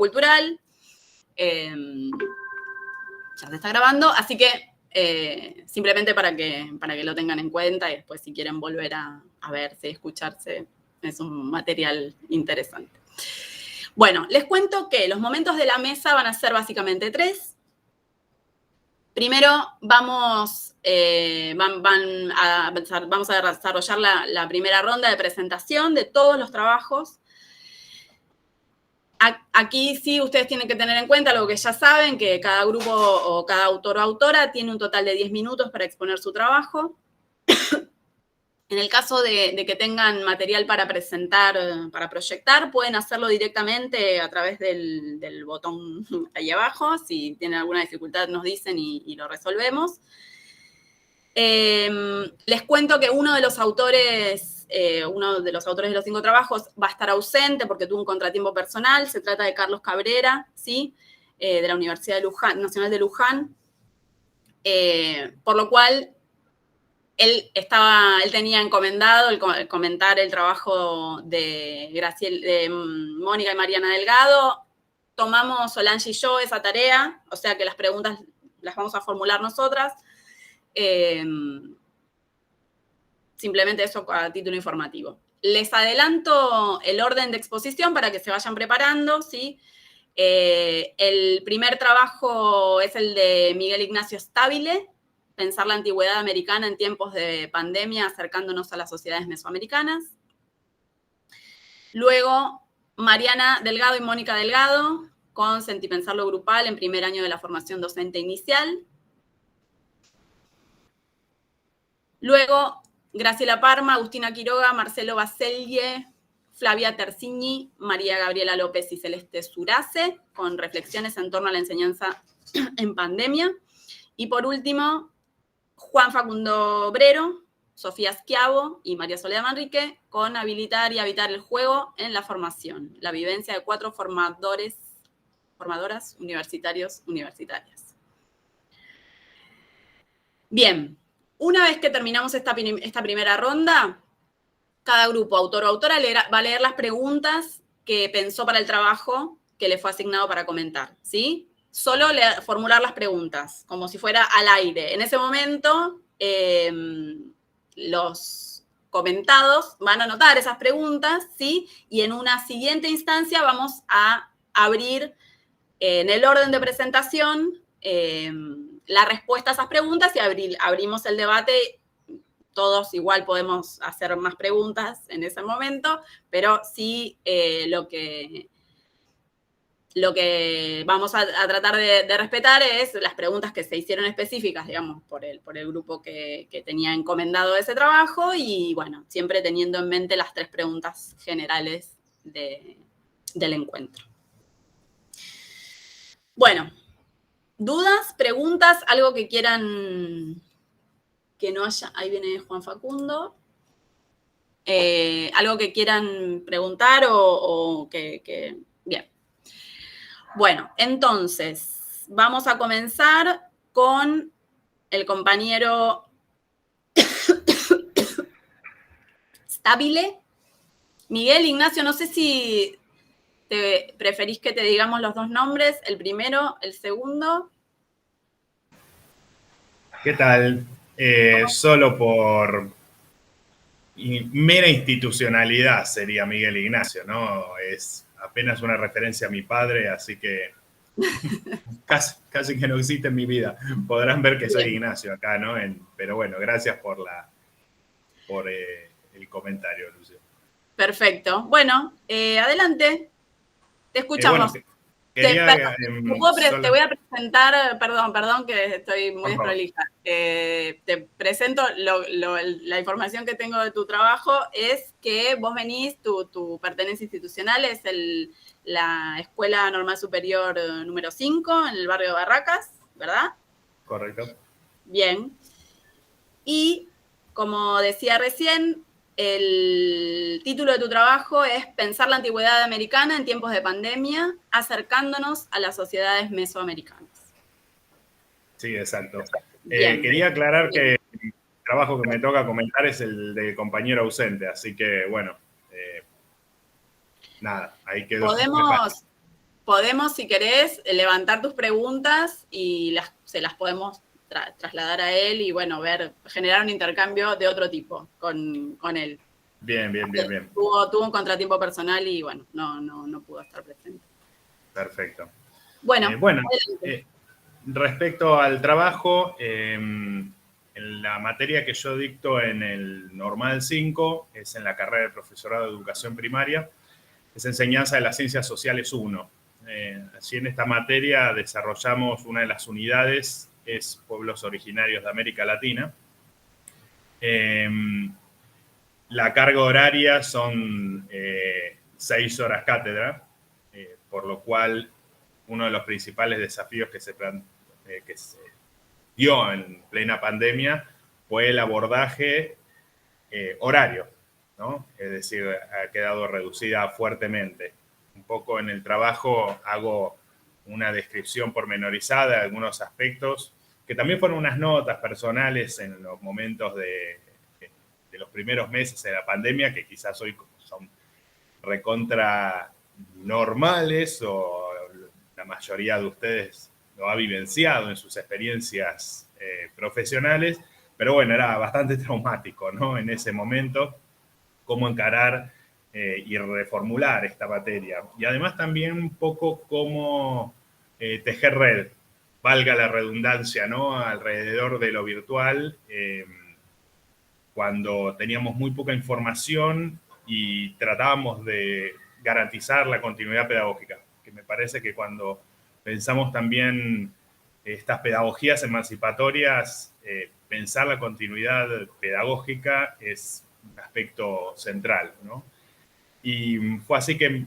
cultural. Ya se está grabando, así que simplemente para que lo tengan en cuenta y después si quieren volver a verse, escucharse, es un material interesante. Bueno, les cuento que los momentos de la mesa van a ser básicamente 3. Primero vamos a desarrollar la primera ronda de presentación de todos los trabajos. Aquí sí ustedes tienen que tener en cuenta algo que ya saben, que cada grupo o cada autor o autora tiene un total de 10 minutos para exponer su trabajo. En el caso de que tengan material para presentar, para proyectar, pueden hacerlo directamente a través del botón ahí abajo. Si tienen alguna dificultad nos dicen y lo resolvemos. Les cuento que uno de los autores de los 5 trabajos va a estar ausente porque tuvo un contratiempo personal. Se trata de Carlos Cabrera, ¿sí? De la Universidad Nacional de Luján. Por lo cual, él tenía encomendado el comentar el trabajo de Mónica y Mariana Delgado. Tomamos Solange y yo esa tarea, o sea que las preguntas las vamos a formular nosotras. Simplemente eso a título informativo. Les adelanto el orden de exposición para que se vayan preparando, ¿sí? El primer trabajo es el de Miguel Ignacio Stabile, Pensar la antigüedad americana en tiempos de pandemia, acercándonos a las sociedades mesoamericanas. Luego, Mariana Delgado y Mónica Delgado, con Sentipensar lo grupal en primer año de la formación docente inicial. Luego, Graciela Parma, Agustina Quiroga, Marcelo Baselle, Flavia Tercigni, María Gabriela López y Celeste Surace, con reflexiones en torno a la enseñanza en pandemia. Y por último, Juan Facundo Brero, Sofía Schiavo y María Soledad Manrique, con Habilitar y Habitar el juego en la formación, la vivencia de 4 formadoras universitarias. Bien, una vez que terminamos esta primera ronda, cada grupo, autor o autora, va a leer las preguntas que pensó para el trabajo que le fue asignado para comentar, ¿sí? Solo formular las preguntas, como si fuera al aire. En ese momento, los comentados van a anotar esas preguntas, ¿sí? Y en una siguiente instancia vamos a abrir en el orden de presentación la respuesta a esas preguntas y abrimos el debate. Todos igual podemos hacer más preguntas en ese momento, pero sí lo que vamos a tratar de respetar es las preguntas que se hicieron específicas, digamos, por el grupo que tenía encomendado ese trabajo y, bueno, siempre teniendo en mente las 3 preguntas generales del encuentro. Bueno, ¿dudas, preguntas, algo que quieran que no haya? Ahí viene Juan Facundo. ¿Algo que quieran preguntar o que... Bien. Bueno, entonces, vamos a comenzar con el compañero Stabile. Miguel Ignacio, no sé si te preferís que te digamos los 2 nombres, el primero, el segundo. ¿Qué tal? Solo por mera institucionalidad sería Miguel Ignacio, ¿no? Es apenas una referencia a mi padre, así que casi que no existe en mi vida. Podrán ver que soy Ignacio acá, ¿no? Pero bueno, gracias por el comentario, Lucio. Perfecto. Bueno, adelante. Te escuchamos. Te voy a presentar, perdón que estoy muy desprolija. Te presento la información que tengo de tu trabajo es que vos venís, tu pertenencia institucional es la Escuela Normal Superior número 5 en el barrio de Barracas, ¿verdad? Correcto. Bien. Y como decía recién, el título de tu trabajo es Pensar la antigüedad americana en tiempos de pandemia, acercándonos a las sociedades mesoamericanas. Sí, exacto. Quería aclarar que el trabajo que me toca comentar es el de compañero ausente, así que, bueno, nada, ahí quedó. podemos, si querés, levantar tus preguntas y se las podemos trasladar a él y, bueno, generar un intercambio de otro tipo con él. Bien. Tuvo un contratiempo personal y, bueno, no pudo estar presente. Perfecto. Bueno, respecto al trabajo, en la materia que yo dicto en el Normal 5, es en la carrera de profesorado de educación primaria, es enseñanza de las ciencias sociales 1. Así en esta materia desarrollamos una de las unidades, es pueblos originarios de América Latina. La carga horaria son 6 horas cátedra, por lo cual uno de los principales desafíos que se dio en plena pandemia fue el abordaje horario, ¿no? Es decir, ha quedado reducida fuertemente. Un poco en el trabajo hago una descripción pormenorizada de algunos aspectos, que también fueron unas notas personales en los momentos de los primeros meses de la pandemia, que quizás hoy son recontra normales o la mayoría de ustedes lo ha vivenciado en sus experiencias profesionales, pero bueno, era bastante traumático, ¿no? En ese momento, cómo encarar y reformular esta materia. Y además también un poco cómo tejer red, valga la redundancia, ¿no? Alrededor de lo virtual, cuando teníamos muy poca información y tratábamos de garantizar la continuidad pedagógica, que me parece que cuando pensamos también estas pedagogías emancipatorias, pensar la continuidad pedagógica es un aspecto central, ¿no? Y fue así que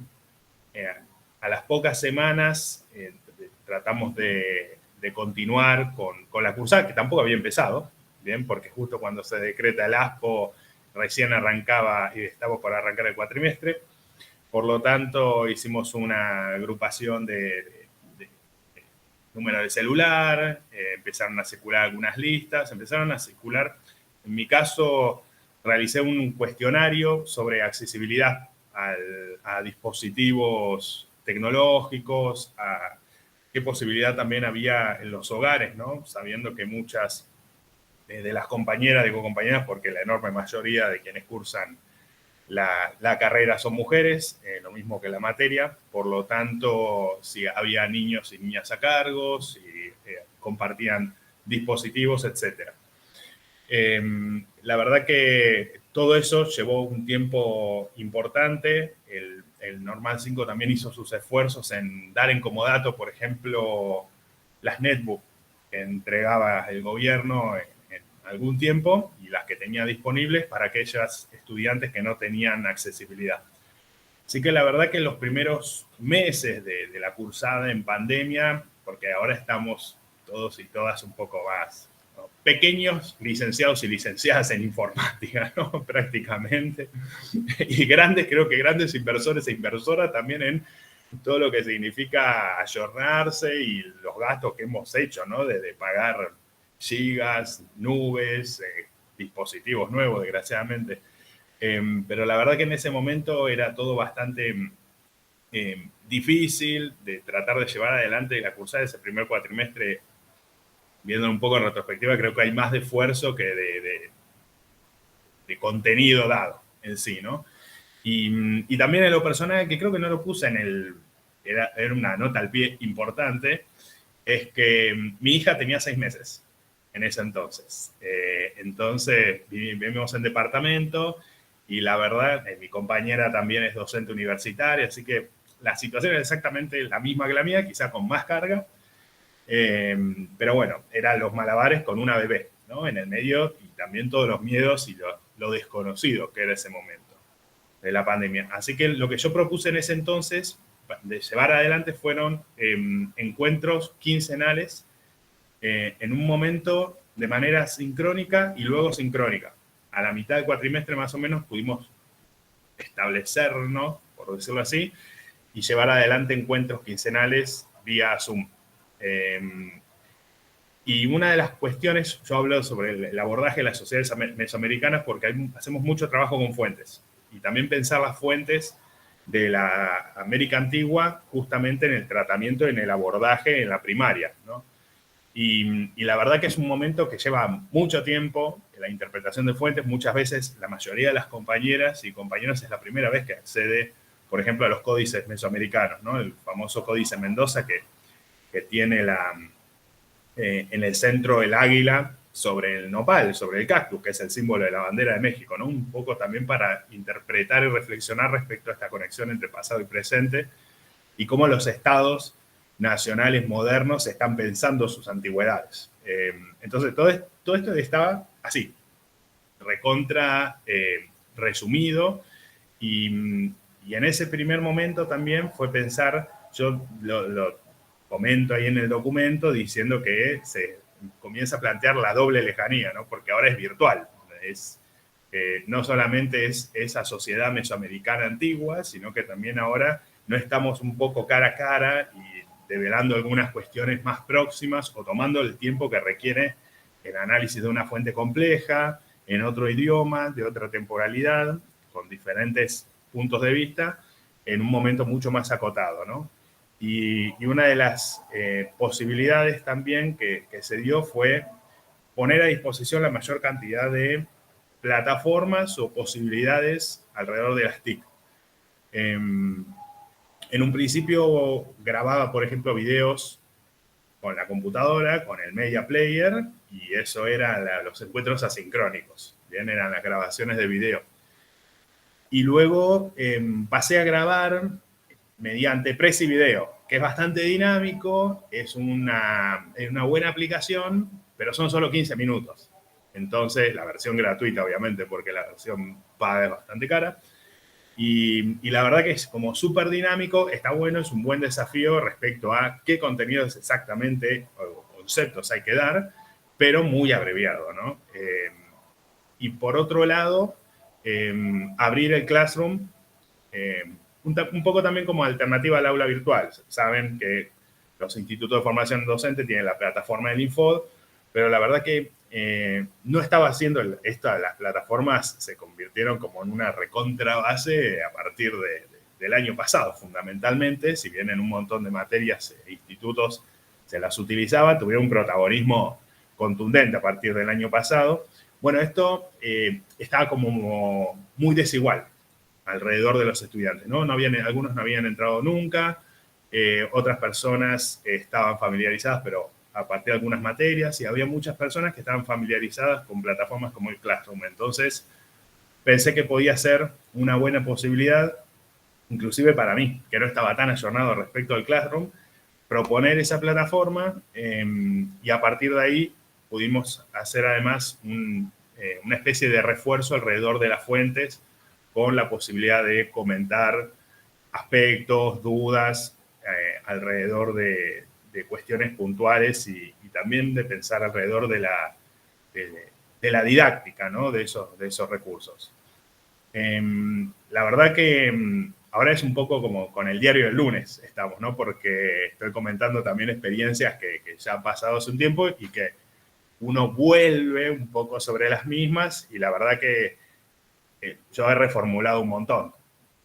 a las pocas semanas tratamos de continuar con la cursada, que tampoco había empezado, bien, porque justo cuando se decreta el ASPO recién arrancaba y estaba por arrancar el cuatrimestre. Por lo tanto, hicimos una agrupación de número de celular, empezaron a circular algunas listas, empezaron a circular, en mi caso, realicé un cuestionario sobre accesibilidad a dispositivos tecnológicos, a qué posibilidad también había en los hogares, ¿no? Sabiendo que muchas de las compañeras, digo compañeras porque la enorme mayoría de quienes cursan la carrera son mujeres, lo mismo que la materia, por lo tanto, si había niños y niñas a cargo, si compartían dispositivos, etc. La verdad que todo eso llevó un tiempo importante. El Normal 5 también hizo sus esfuerzos en dar en comodato, por ejemplo, las netbooks que entregaba el gobierno en algún tiempo y las que tenía disponibles para aquellas estudiantes que no tenían accesibilidad. Así que la verdad que en los primeros meses de la cursada en pandemia, porque ahora estamos todos y todas un poco más, ¿no?, pequeños licenciados y licenciadas en informática, ¿no?, prácticamente, y grandes, creo que grandes inversores e inversoras también en todo lo que significa ayornarse y los gastos que hemos hecho, ¿no?, de pagar gigas, nubes, dispositivos nuevos, desgraciadamente. Pero la verdad que en ese momento era todo bastante difícil de tratar de llevar adelante la cursada de ese primer cuatrimestre. Viendo un poco en retrospectiva, creo que hay más de esfuerzo que de contenido dado en sí, ¿no? Y también en lo personal, que creo que no lo puse era una nota al pie importante, es que mi hija tenía 6 meses en ese entonces. Entonces vivimos en departamento y la verdad, mi compañera también es docente universitaria, así que la situación es exactamente la misma que la mía, quizá con más carga, pero bueno, eran los malabares con una bebé, ¿no?, en el medio, y también todos los miedos y lo desconocido que era ese momento de la pandemia. Así que lo que yo propuse en ese entonces de llevar adelante fueron encuentros quincenales en un momento de manera sincrónica y luego sincrónica. A la mitad del cuatrimestre más o menos pudimos establecernos, por decirlo así, y llevar adelante encuentros quincenales vía Zoom. Y una de las cuestiones, yo hablo sobre el abordaje de las sociedades mesoamericanas porque hacemos mucho trabajo con fuentes. Y también pensar las fuentes de la América antigua justamente en el tratamiento, en el abordaje en la primaria, ¿no? Y la verdad que es un momento que lleva mucho tiempo, la interpretación de fuentes. Muchas veces la mayoría de las compañeras y compañeros es la primera vez que accede, por ejemplo, a los códices mesoamericanos, ¿no? El famoso Códice Mendoza que tiene en el centro el águila sobre el nopal, sobre el cactus, que es el símbolo de la bandera de México, ¿no? Un poco también para interpretar y reflexionar respecto a esta conexión entre pasado y presente y cómo los estados nacionales modernos están pensando sus antigüedades. Entonces, todo esto estaba así, recontra resumido, y en ese primer momento también fue pensar, yo lo comento ahí en el documento, diciendo que se comienza a plantear la doble lejanía, ¿no? Porque ahora es virtual, no solamente es esa sociedad mesoamericana antigua, sino que también ahora no estamos un poco cara a cara y develando algunas cuestiones más próximas o tomando el tiempo que requiere el análisis de una fuente compleja, en otro idioma, de otra temporalidad, con diferentes puntos de vista, en un momento mucho más acotado, ¿no? Y una de las posibilidades también que se dio fue poner a disposición la mayor cantidad de plataformas o posibilidades alrededor de las TIC. En un principio grababa, por ejemplo, videos con la computadora, con el Media Player, y eso eran los encuentros asincrónicos, bien, eran las grabaciones de video. Y luego pasé a grabar mediante Prezi Video, que es bastante dinámico, es una buena aplicación, pero son solo 15 minutos. Entonces, la versión gratuita, obviamente, porque la versión paga es bastante cara. Y la verdad que es como súper dinámico, está bueno, es un buen desafío respecto a qué contenidos exactamente o conceptos hay que dar, pero muy abreviado, ¿no? Y por otro lado, abrir el Classroom, un poco también como alternativa al aula virtual. Saben que los institutos de formación docente tienen la plataforma del Infod, pero la verdad que no estaba haciendo las plataformas se convirtieron como en una recontra base a partir del año pasado, fundamentalmente, si bien en un montón de materias e institutos se las utilizaba, tuvieron un protagonismo contundente a partir del año pasado. Bueno, esto estaba como muy desigual alrededor de los estudiantes, ¿no? Algunos no habían entrado nunca, otras personas estaban familiarizadas, pero a partir de algunas materias, y había muchas personas que estaban familiarizadas con plataformas como el Classroom. Entonces, pensé que podía ser una buena posibilidad, inclusive para mí, que no estaba tan ayornado respecto al Classroom, proponer esa plataforma, y a partir de ahí pudimos hacer además una especie de refuerzo alrededor de las fuentes, con la posibilidad de comentar aspectos, dudas alrededor de cuestiones puntuales y también de pensar alrededor de la didáctica, ¿no? de esos recursos. La verdad que ahora es un poco como con el diario del lunes estamos, ¿no? Porque estoy comentando también experiencias que ya han pasado hace un tiempo y que uno vuelve un poco sobre las mismas, y la verdad que yo he reformulado un montón.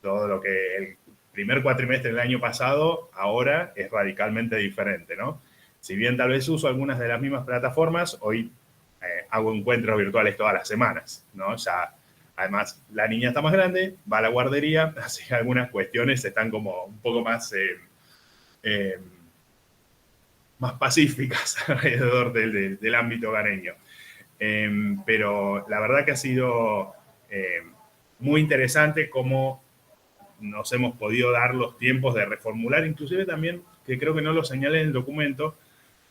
Todo lo que el primer cuatrimestre del año pasado ahora es radicalmente diferente, ¿no? Si bien tal vez uso algunas de las mismas plataformas, hoy hago encuentros virtuales todas las semanas, ¿no? Ya, además, la niña está más grande, va a la guardería, así que algunas cuestiones están como un poco más pacíficas alrededor del ámbito hogareño. Pero la verdad que ha sido muy interesante cómo nos hemos podido dar los tiempos de reformular, inclusive también, que creo que no lo señalé en el documento,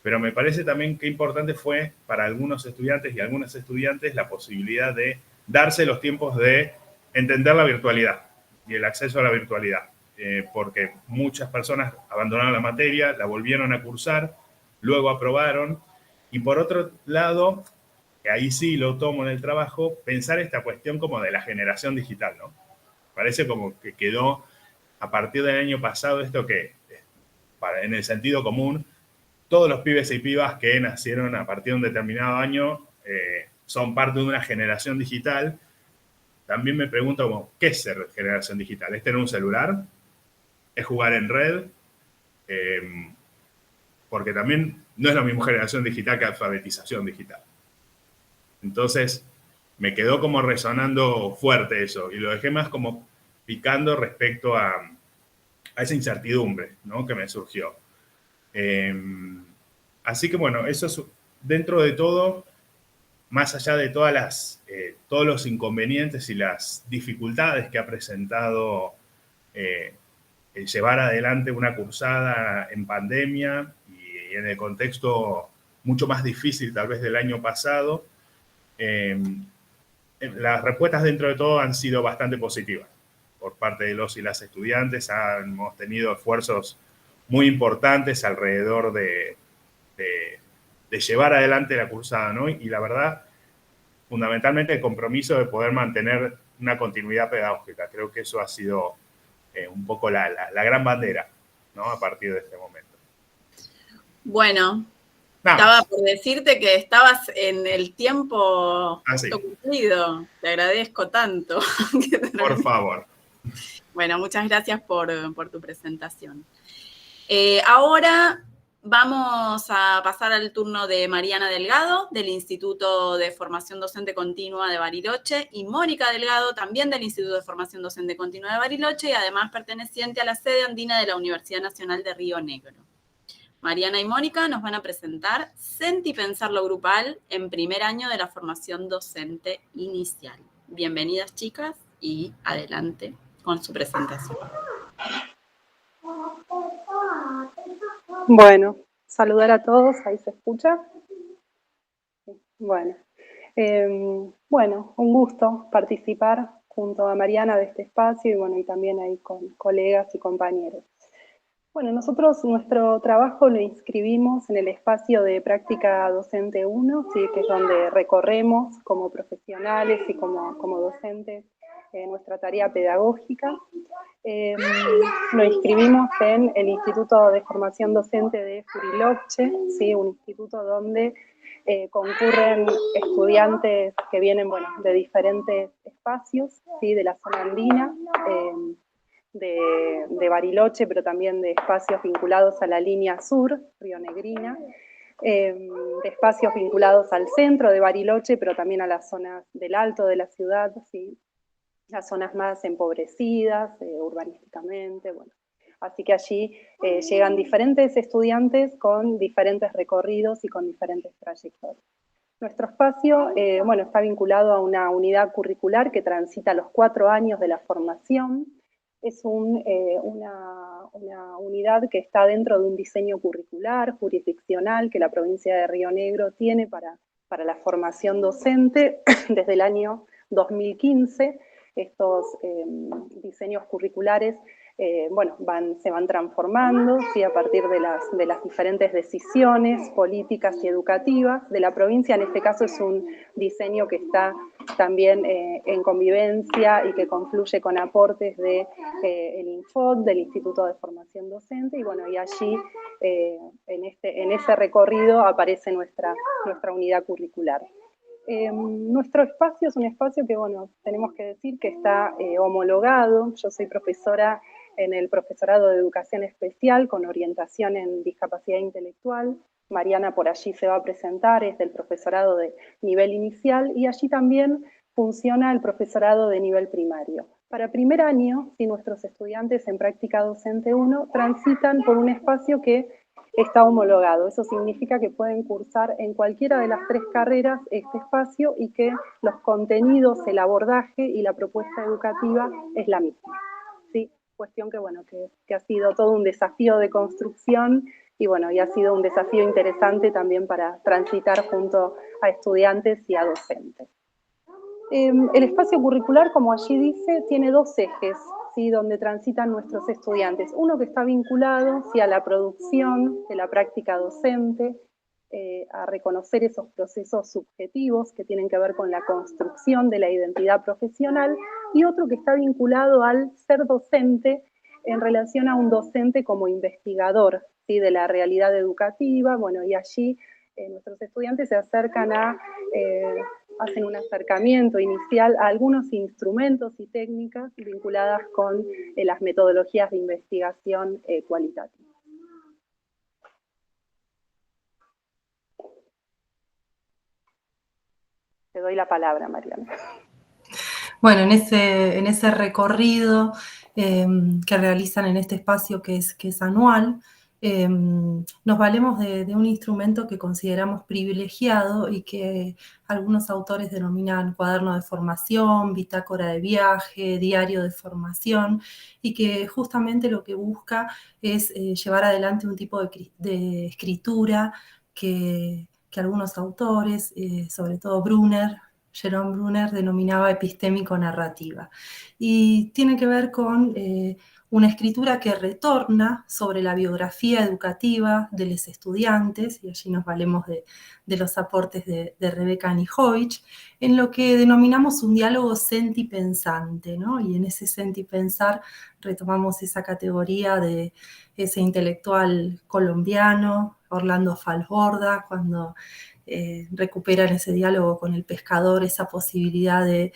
pero me parece también que importante fue para algunos estudiantes y algunas estudiantes la posibilidad de darse los tiempos de entender la virtualidad y el acceso a la virtualidad, porque muchas personas abandonaron la materia, la volvieron a cursar, luego aprobaron, y por otro lado, que ahí sí lo tomo en el trabajo, pensar esta cuestión como de la generación digital, ¿no? Parece como que quedó a partir del año pasado esto que, en el sentido común, todos los pibes y pibas que nacieron a partir de un determinado año son parte de una generación digital, también me pregunto como, ¿qué es ser generación digital? ¿Es tener un celular? ¿Es jugar en red? Porque también no es lo mismo generación digital que alfabetización digital. Entonces, me quedó como resonando fuerte eso, y lo dejé más como picando respecto a esa incertidumbre, ¿no?, que me surgió. Así que bueno, eso es dentro de todo, más allá de todos los inconvenientes y las dificultades que ha presentado llevar adelante una cursada en pandemia y en el contexto mucho más difícil tal vez del año pasado, las respuestas dentro de todo han sido bastante positivas por parte de los y las estudiantes. Hemos tenido esfuerzos muy importantes alrededor de llevar adelante la cursada, ¿no? Y la verdad, fundamentalmente el compromiso de poder mantener una continuidad pedagógica. Creo que eso ha sido un poco la gran bandera, ¿no?, a partir de este momento. Bueno, estaba por decirte que estabas en el tiempo justo cumplido. Te agradezco tanto. Por favor. Bueno, muchas gracias por tu presentación. Ahora vamos a pasar al turno de Mariana Delgado, del Instituto de Formación Docente Continua de Bariloche, y Mónica Delgado, también del Instituto de Formación Docente Continua de Bariloche, y además perteneciente a la sede andina de la Universidad Nacional de Río Negro. Mariana y Mónica nos van a presentar Sentí pensar lo grupal en primer año de la formación docente inicial. Bienvenidas, chicas, y adelante con su presentación. Bueno, saludar a todos, ahí se escucha. Bueno, un gusto participar junto a Mariana de este espacio y bueno, y también ahí con colegas y compañeros. Bueno, nosotros nuestro trabajo lo inscribimos en el espacio de práctica docente 1, ¿sí?, que es donde recorremos como profesionales y como docentes nuestra tarea pedagógica. Lo inscribimos en el Instituto de Formación Docente de Bariloche, ¿sí?, un instituto donde concurren estudiantes que vienen, bueno, de diferentes espacios, ¿sí?, de la zona andina, de Bariloche, pero también de espacios vinculados a la línea sur, rionegrina, de espacios vinculados al centro de Bariloche, pero también a las zonas del alto de la ciudad, ¿sí?, las zonas más empobrecidas, urbanísticamente, bueno. Así que allí llegan diferentes estudiantes con diferentes recorridos y con diferentes trayectorias. Nuestro espacio, está vinculado a una unidad curricular que transita los 4 años de la formación. Es una unidad que está dentro de un diseño curricular, jurisdiccional, que la provincia de Río Negro tiene para la formación docente desde el año 2015. Estos diseños curriculares se van transformando, ¿sí?, a partir de las diferentes decisiones políticas y educativas de la provincia. En este caso es un diseño que está también en convivencia y que confluye con aportes del INFOD, del Instituto de Formación Docente, y bueno, y allí en ese recorrido aparece nuestra unidad curricular. Nuestro espacio es un espacio que, bueno, tenemos que decir que está homologado. Yo soy profesora en el profesorado de Educación Especial con orientación en discapacidad intelectual. Mariana por allí se va a presentar, es del profesorado de nivel inicial, y allí también funciona el profesorado de nivel primario. Para primer año, si nuestros estudiantes en práctica docente 1 transitan por un espacio que está homologado. Eso significa que pueden cursar en cualquiera de las 3 carreras este espacio y que los contenidos, el abordaje y la propuesta educativa es la misma, ¿sí? Cuestión que, bueno, que ha sido todo un desafío de construcción y, bueno, y ha sido un desafío interesante también para transitar junto a estudiantes y a docentes. El espacio curricular, como allí dice, tiene 2 ejes, ¿sí?, donde transitan nuestros estudiantes. Uno que está vinculado, ¿sí?, a la producción de la práctica docente, a reconocer esos procesos subjetivos que tienen que ver con la construcción de la identidad profesional, y otro que está vinculado al ser docente en relación a un docente como investigador, ¿sí?, de la realidad educativa. Bueno, y allí nuestros estudiantes se acercan a hacen un acercamiento inicial a algunos instrumentos y técnicas vinculadas con las metodologías de investigación cualitativa. Te doy la palabra, Mariana. Bueno, en ese recorrido que realizan en este espacio que es anual, nos valemos de un instrumento que consideramos privilegiado y que algunos autores denominan cuaderno de formación, bitácora de viaje, diario de formación, y que justamente lo que busca es llevar adelante un tipo de escritura que algunos autores, sobre todo Jerome Brunner, denominaba epistémico-narrativa. Y tiene que ver con una escritura que retorna sobre la biografía educativa de los estudiantes, y allí nos valemos de los aportes de Rebecca Nijovic, en lo que denominamos un diálogo sentipensante, ¿no? Y en ese sentipensar retomamos esa categoría de ese intelectual colombiano, Orlando Falsborda, cuando recuperan ese diálogo con el pescador, esa posibilidad de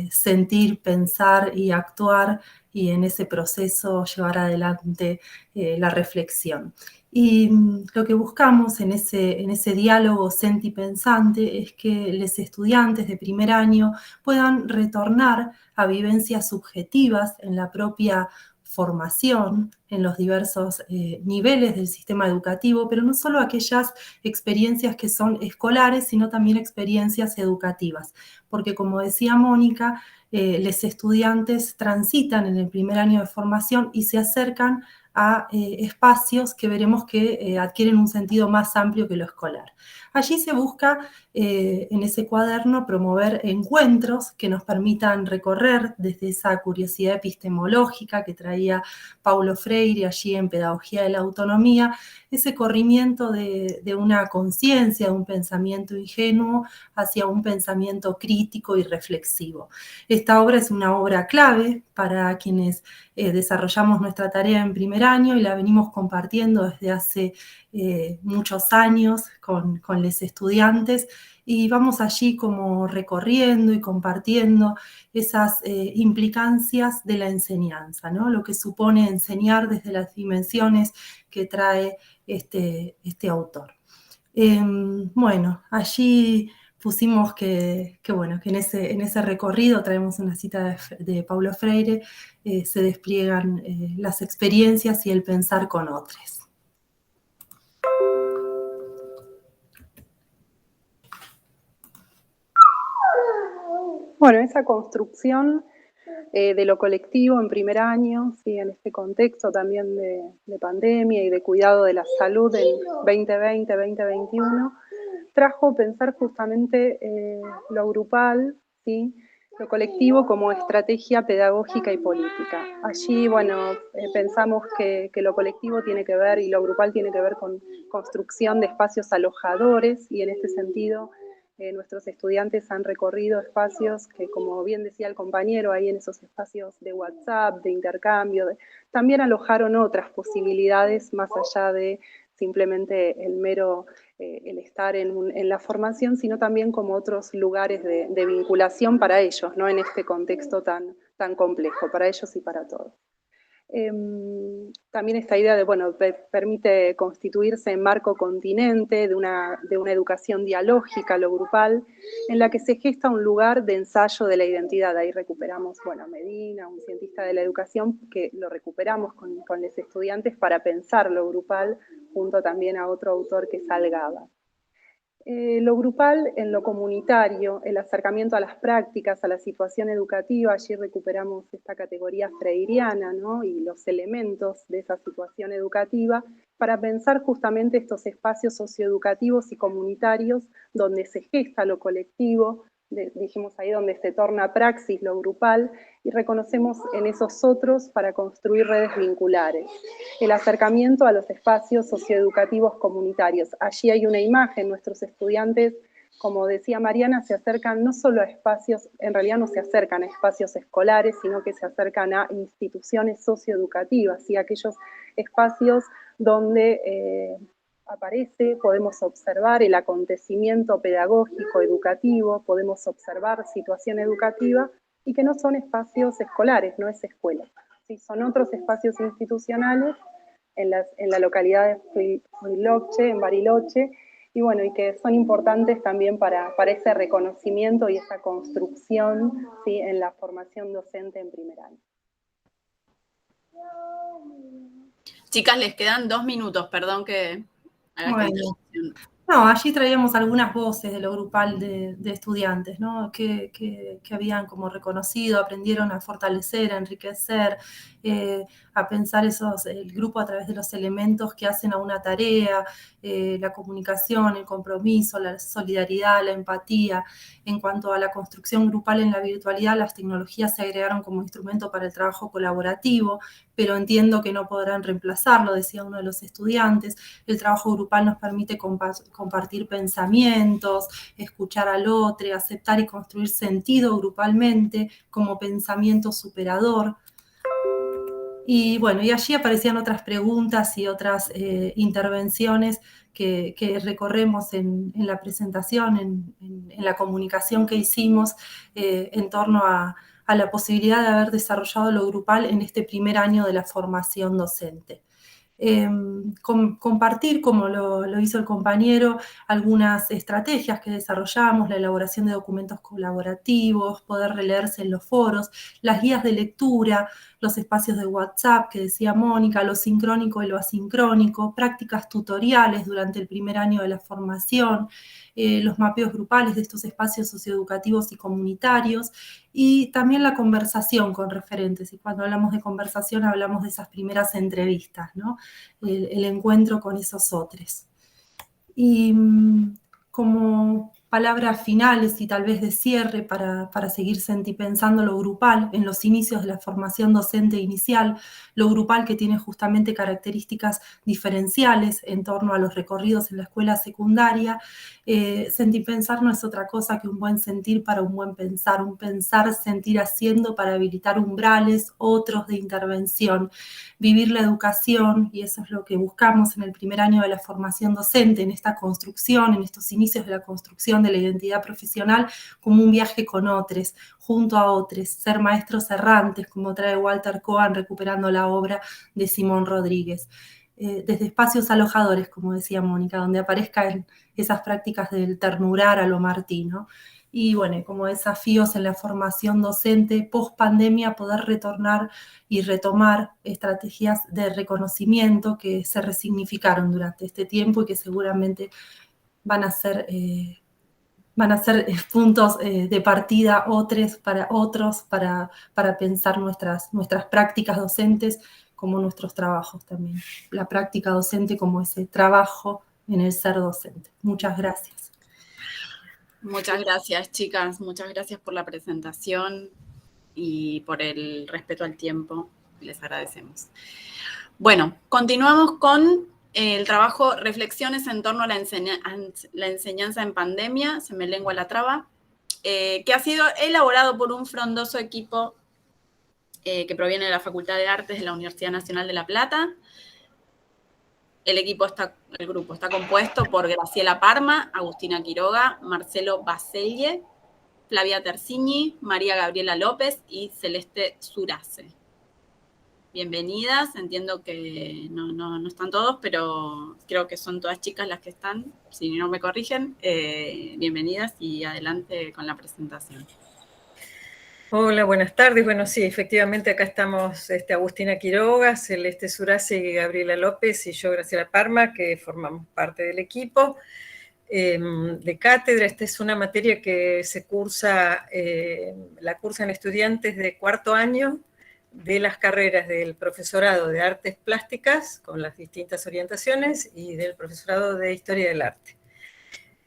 sentir, pensar y actuar, y en ese proceso llevar adelante la reflexión. Y lo que buscamos en ese diálogo sentipensante es que los estudiantes de primer año puedan retornar a vivencias subjetivas en la propia formación, en los diversos niveles del sistema educativo, pero no solo aquellas experiencias que son escolares, sino también experiencias educativas, porque como decía Mónica, los estudiantes transitan en el primer año de formación y se acercan a espacios que veremos que adquieren un sentido más amplio que lo escolar. Allí se busca, en ese cuaderno, promover encuentros que nos permitan recorrer desde esa curiosidad epistemológica que traía Paulo Freire allí en Pedagogía de la Autonomía, ese corrimiento de una conciencia, de un pensamiento ingenuo hacia un pensamiento crítico y reflexivo. Esta obra es una obra clave para quienes desarrollamos nuestra tarea en primer año y la venimos compartiendo desde hace muchos años con los estudiantes, y vamos allí como recorriendo y compartiendo esas implicancias de la enseñanza, ¿no? Lo que supone enseñar desde las dimensiones que trae este autor. Bueno, allí pusimos que en ese recorrido, traemos una cita de Paulo Freire, se despliegan las experiencias y el pensar con otros. Bueno, esa construcción de lo colectivo en primer año, ¿sí? En este contexto también de pandemia y de cuidado de la salud en 2020-2021, trajo pensar justamente lo grupal, ¿sí? Lo colectivo como estrategia pedagógica y política. Allí, bueno, pensamos que lo colectivo tiene que ver y lo grupal tiene que ver con construcción de espacios alojadores, y en este sentido nuestros estudiantes han recorrido espacios que, como bien decía el compañero, ahí en esos espacios de WhatsApp, de intercambio, también alojaron otras posibilidades más allá de simplemente el mero el estar en la formación, sino también como otros lugares de vinculación para ellos, ¿no? En este contexto tan complejo, para ellos y para todos. También esta idea de, bueno, permite constituirse en marco continente de una educación dialógica, lo grupal, en la que se gesta un lugar de ensayo de la identidad. Ahí recuperamos, bueno, a Medina, un cientista de la educación, que lo recuperamos con los estudiantes para pensar lo grupal, junto también a otro autor que es Salgaba. Lo grupal en lo comunitario, el acercamiento a las prácticas, a la situación educativa, allí recuperamos esta categoría freiriana, ¿no? Y los elementos de esa situación educativa para pensar justamente estos espacios socioeducativos y comunitarios donde se gesta lo colectivo, dijimos ahí donde se torna praxis lo grupal, y reconocemos en esos otros para construir redes vinculares. El acercamiento a los espacios socioeducativos comunitarios. Allí hay una imagen, nuestros estudiantes, como decía Mariana, se acercan no solo a espacios, en realidad no se acercan a espacios escolares, sino que se acercan a instituciones socioeducativas, y aquellos espacios donde aparece, podemos observar el acontecimiento pedagógico, educativo, podemos observar situación educativa y que no son espacios escolares, no es escuela. ¿Sí? Son otros espacios institucionales en la localidad de Huiloche, en Bariloche, y bueno, y que son importantes también para ese reconocimiento y esa construcción, ¿sí? En la formación docente en primer año. Chicas, les quedan 2 minutos, perdón que haga esta introducción. No, allí traíamos algunas voces de lo grupal de estudiantes, ¿no? Que habían como reconocido, aprendieron a fortalecer, a enriquecer, a pensar el grupo a través de los elementos que hacen a una tarea, la comunicación, el compromiso, la solidaridad, la empatía. En cuanto a la construcción grupal en la virtualidad, las tecnologías se agregaron como instrumento para el trabajo colaborativo, pero entiendo que no podrán reemplazarlo, decía uno de los estudiantes. El trabajo grupal nos permite compartir pensamientos, escuchar al otro, aceptar y construir sentido grupalmente como pensamiento superador. Y bueno, y allí aparecían otras preguntas y otras intervenciones que recorremos en la presentación, en la comunicación que hicimos en torno a la posibilidad de haber desarrollado lo grupal en este primer año de la formación docente. Compartir, como lo hizo el compañero, algunas estrategias que desarrollamos, la elaboración de documentos colaborativos, poder releerse en los foros, las guías de lectura, los espacios de WhatsApp que decía Mónica, lo sincrónico y lo asincrónico, prácticas tutoriales durante el primer año de la formación, los mapeos grupales de estos espacios socioeducativos y comunitarios, y también la conversación con referentes. Y cuando hablamos de conversación hablamos de esas primeras entrevistas, ¿no? El encuentro con esos otros. Y como palabras finales y tal vez de cierre para seguir pensando lo grupal en los inicios de la formación docente inicial, lo grupal que tiene justamente características diferenciales en torno a los recorridos en la escuela secundaria. Sentir pensar no es otra cosa que un buen sentir para un buen pensar, un pensar, sentir haciendo para habilitar umbrales, otros de intervención, vivir la educación, y eso es lo que buscamos en el primer año de la formación docente, en esta construcción, en estos inicios de la construcción de la identidad profesional, como un viaje con otros, junto a otros, ser maestros errantes, como trae Walter Cohen recuperando la obra de Simón Rodríguez. Desde espacios alojadores, como decía Mónica, donde aparezcan esas prácticas del ternurar a lo Martí, ¿no? Y bueno, como desafíos en la formación docente post pandemia, poder retornar y retomar estrategias de reconocimiento que se resignificaron durante este tiempo y que seguramente van a ser puntos de partida para pensar nuestras prácticas docentes como nuestros trabajos también. La práctica docente como ese trabajo en el ser docente. Muchas gracias. Muchas gracias, chicas. Muchas gracias por la presentación y por el respeto al tiempo. Les agradecemos. Bueno, continuamos con el trabajo Reflexiones en torno a la enseñanza en pandemia, se me lengua la traba, que ha sido elaborado por un frondoso equipo que proviene de la Facultad de Artes de la Universidad Nacional de La Plata. El grupo está compuesto por Graciela Parma, Agustina Quiroga, Marcelo Baselle, Flavia Tercigni, María Gabriela López y Celeste Surace. Bienvenidas, entiendo que no están todos, pero creo que son todas chicas las que están, si no me corrigen. Bienvenidas y adelante con la presentación. Hola, buenas tardes. Bueno, sí, efectivamente acá estamos Agustina Quiroga, Celeste Surace y Gabriela López y yo, Graciela Parma, que formamos parte del equipo de cátedra. Esta es una materia que se la cursan estudiantes de cuarto año de las carreras del profesorado de artes plásticas, con las distintas orientaciones, y del profesorado de historia del arte.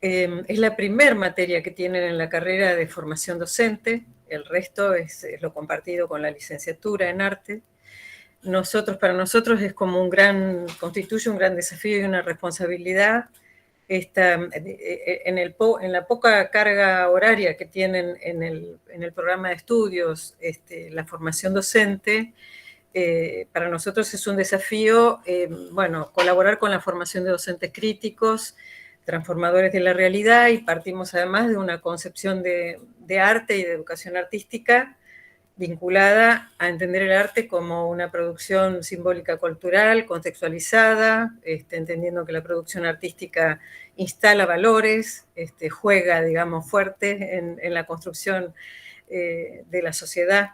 Es la primer materia que tienen en la carrera de formación docente, el resto es lo compartido con la licenciatura en arte. Para nosotros es como constituye un gran desafío y una responsabilidad en la poca carga horaria que tienen en el programa de estudios, la formación docente. Para nosotros es un desafío, colaborar con la formación de docentes críticos, transformadores de la realidad, y partimos además de una concepción de arte y de educación artística vinculada a entender el arte como una producción simbólica cultural, contextualizada, entendiendo que la producción artística instala valores, juega, digamos, fuerte en la construcción de la sociedad.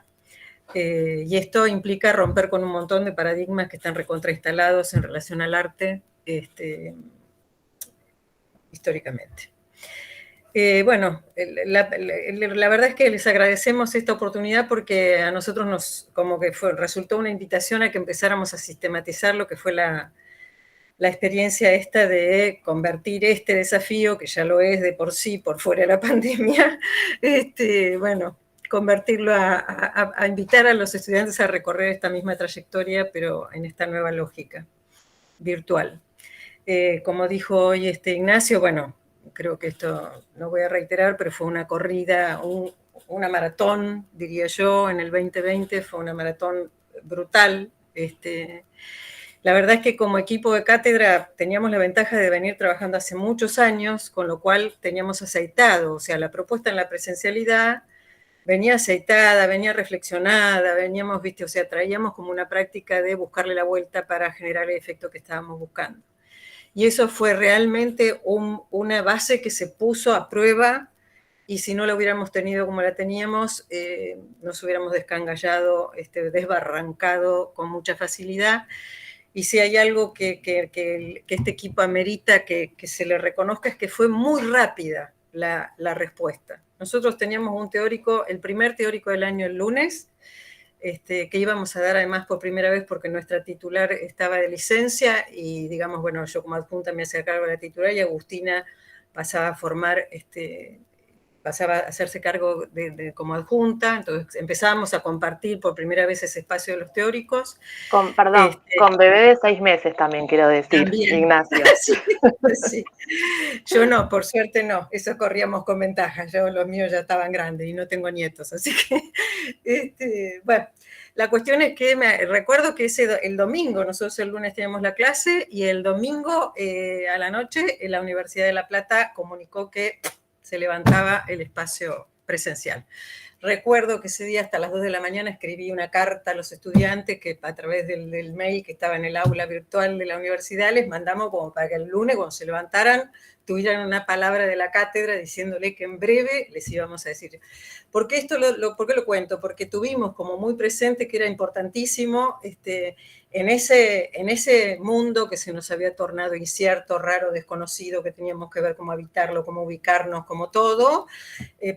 Y esto implica romper con un montón de paradigmas que están recontrainstalados en relación al arte históricamente. La verdad es que les agradecemos esta oportunidad porque a nosotros resultó una invitación a que empezáramos a sistematizar lo que fue la experiencia esta de convertir este desafío, que ya lo es de por sí, por fuera de la pandemia, convertirlo a invitar a los estudiantes a recorrer esta misma trayectoria, pero en esta nueva lógica virtual. Como dijo hoy Ignacio, creo que esto no voy a reiterar, pero fue una corrida, una maratón, diría yo, en el 2020, fue una maratón brutal. La verdad es que como equipo de cátedra teníamos la ventaja de venir trabajando hace muchos años, con lo cual teníamos aceitado, o sea, la propuesta en la presencialidad venía aceitada, venía reflexionada, traíamos como una práctica de buscarle la vuelta para generar el efecto que estábamos buscando. Y eso fue realmente una base que se puso a prueba, y si no la hubiéramos tenido como la teníamos, nos hubiéramos descangallado, desbarrancado con mucha facilidad. Y si hay algo que este equipo amerita que se le reconozca, es que fue muy rápida la respuesta. Nosotros teníamos un teórico, el primer teórico del año el lunes, que íbamos a dar además por primera vez porque nuestra titular estaba de licencia y, digamos, yo como adjunta me hacía cargo de la titular y Agustina pasaba a formar, pasaba a hacerse cargo como adjunta. Entonces empezábamos a compartir por primera vez ese espacio de los teóricos. Con bebé de 6 meses también, quiero decir, también. Ignacio. Sí. Yo no, por suerte no, eso corríamos con ventaja, los míos ya estaban grandes y no tengo nietos, así que, la cuestión es que recuerdo que el domingo, nosotros el lunes teníamos la clase, y el domingo a la noche la Universidad de La Plata comunicó que se levantaba el espacio presencial. Recuerdo que ese día hasta las 2 de la mañana escribí una carta a los estudiantes que a través del mail que estaba en el aula virtual de la universidad les mandamos como para que el lunes cuando se levantaran tuvieran una palabra de la cátedra diciéndole que en breve les íbamos a decir. ¿Por qué por qué lo cuento? Porque tuvimos como muy presente que era importantísimo en ese mundo que se nos había tornado incierto, raro, desconocido, que teníamos que ver cómo habitarlo, cómo ubicarnos, como todo,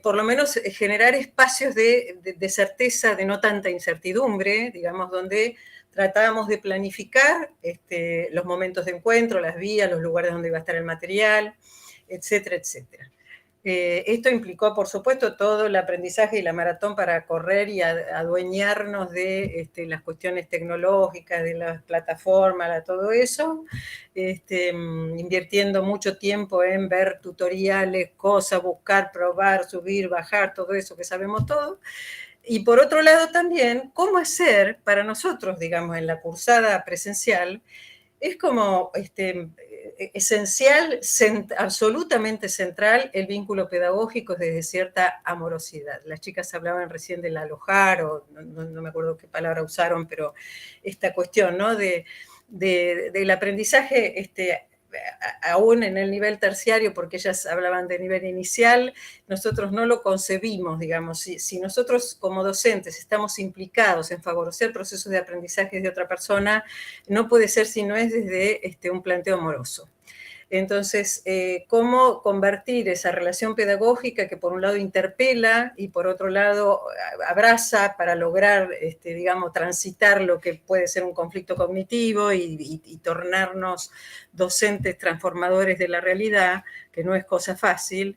por lo menos generar espacios de certeza, de no tanta incertidumbre, digamos, donde tratábamos de planificar los momentos de encuentro, las vías, los lugares donde iba a estar el material, etcétera, etcétera. Esto implicó, por supuesto, todo el aprendizaje y la maratón para correr y adueñarnos de las cuestiones tecnológicas, de las plataformas, todo eso, invirtiendo mucho tiempo en ver tutoriales, cosas, buscar, probar, subir, bajar, todo eso que sabemos todo. Y por otro lado también, cómo hacer para nosotros, digamos, en la cursada presencial, es como esencial, absolutamente central, el vínculo pedagógico desde cierta amorosidad. Las chicas hablaban recién del alojar, o no me acuerdo qué palabra usaron, pero esta cuestión, ¿no? del aprendizaje aún en el nivel terciario, porque ellas hablaban de nivel inicial, nosotros no lo concebimos, digamos. Si nosotros como docentes estamos implicados en favorecer procesos de aprendizaje de otra persona, no puede ser si no es desde un planteo amoroso. Entonces, ¿cómo convertir esa relación pedagógica que por un lado interpela y por otro lado abraza para lograr, digamos, transitar lo que puede ser un conflicto cognitivo y tornarnos docentes transformadores de la realidad, que no es cosa fácil?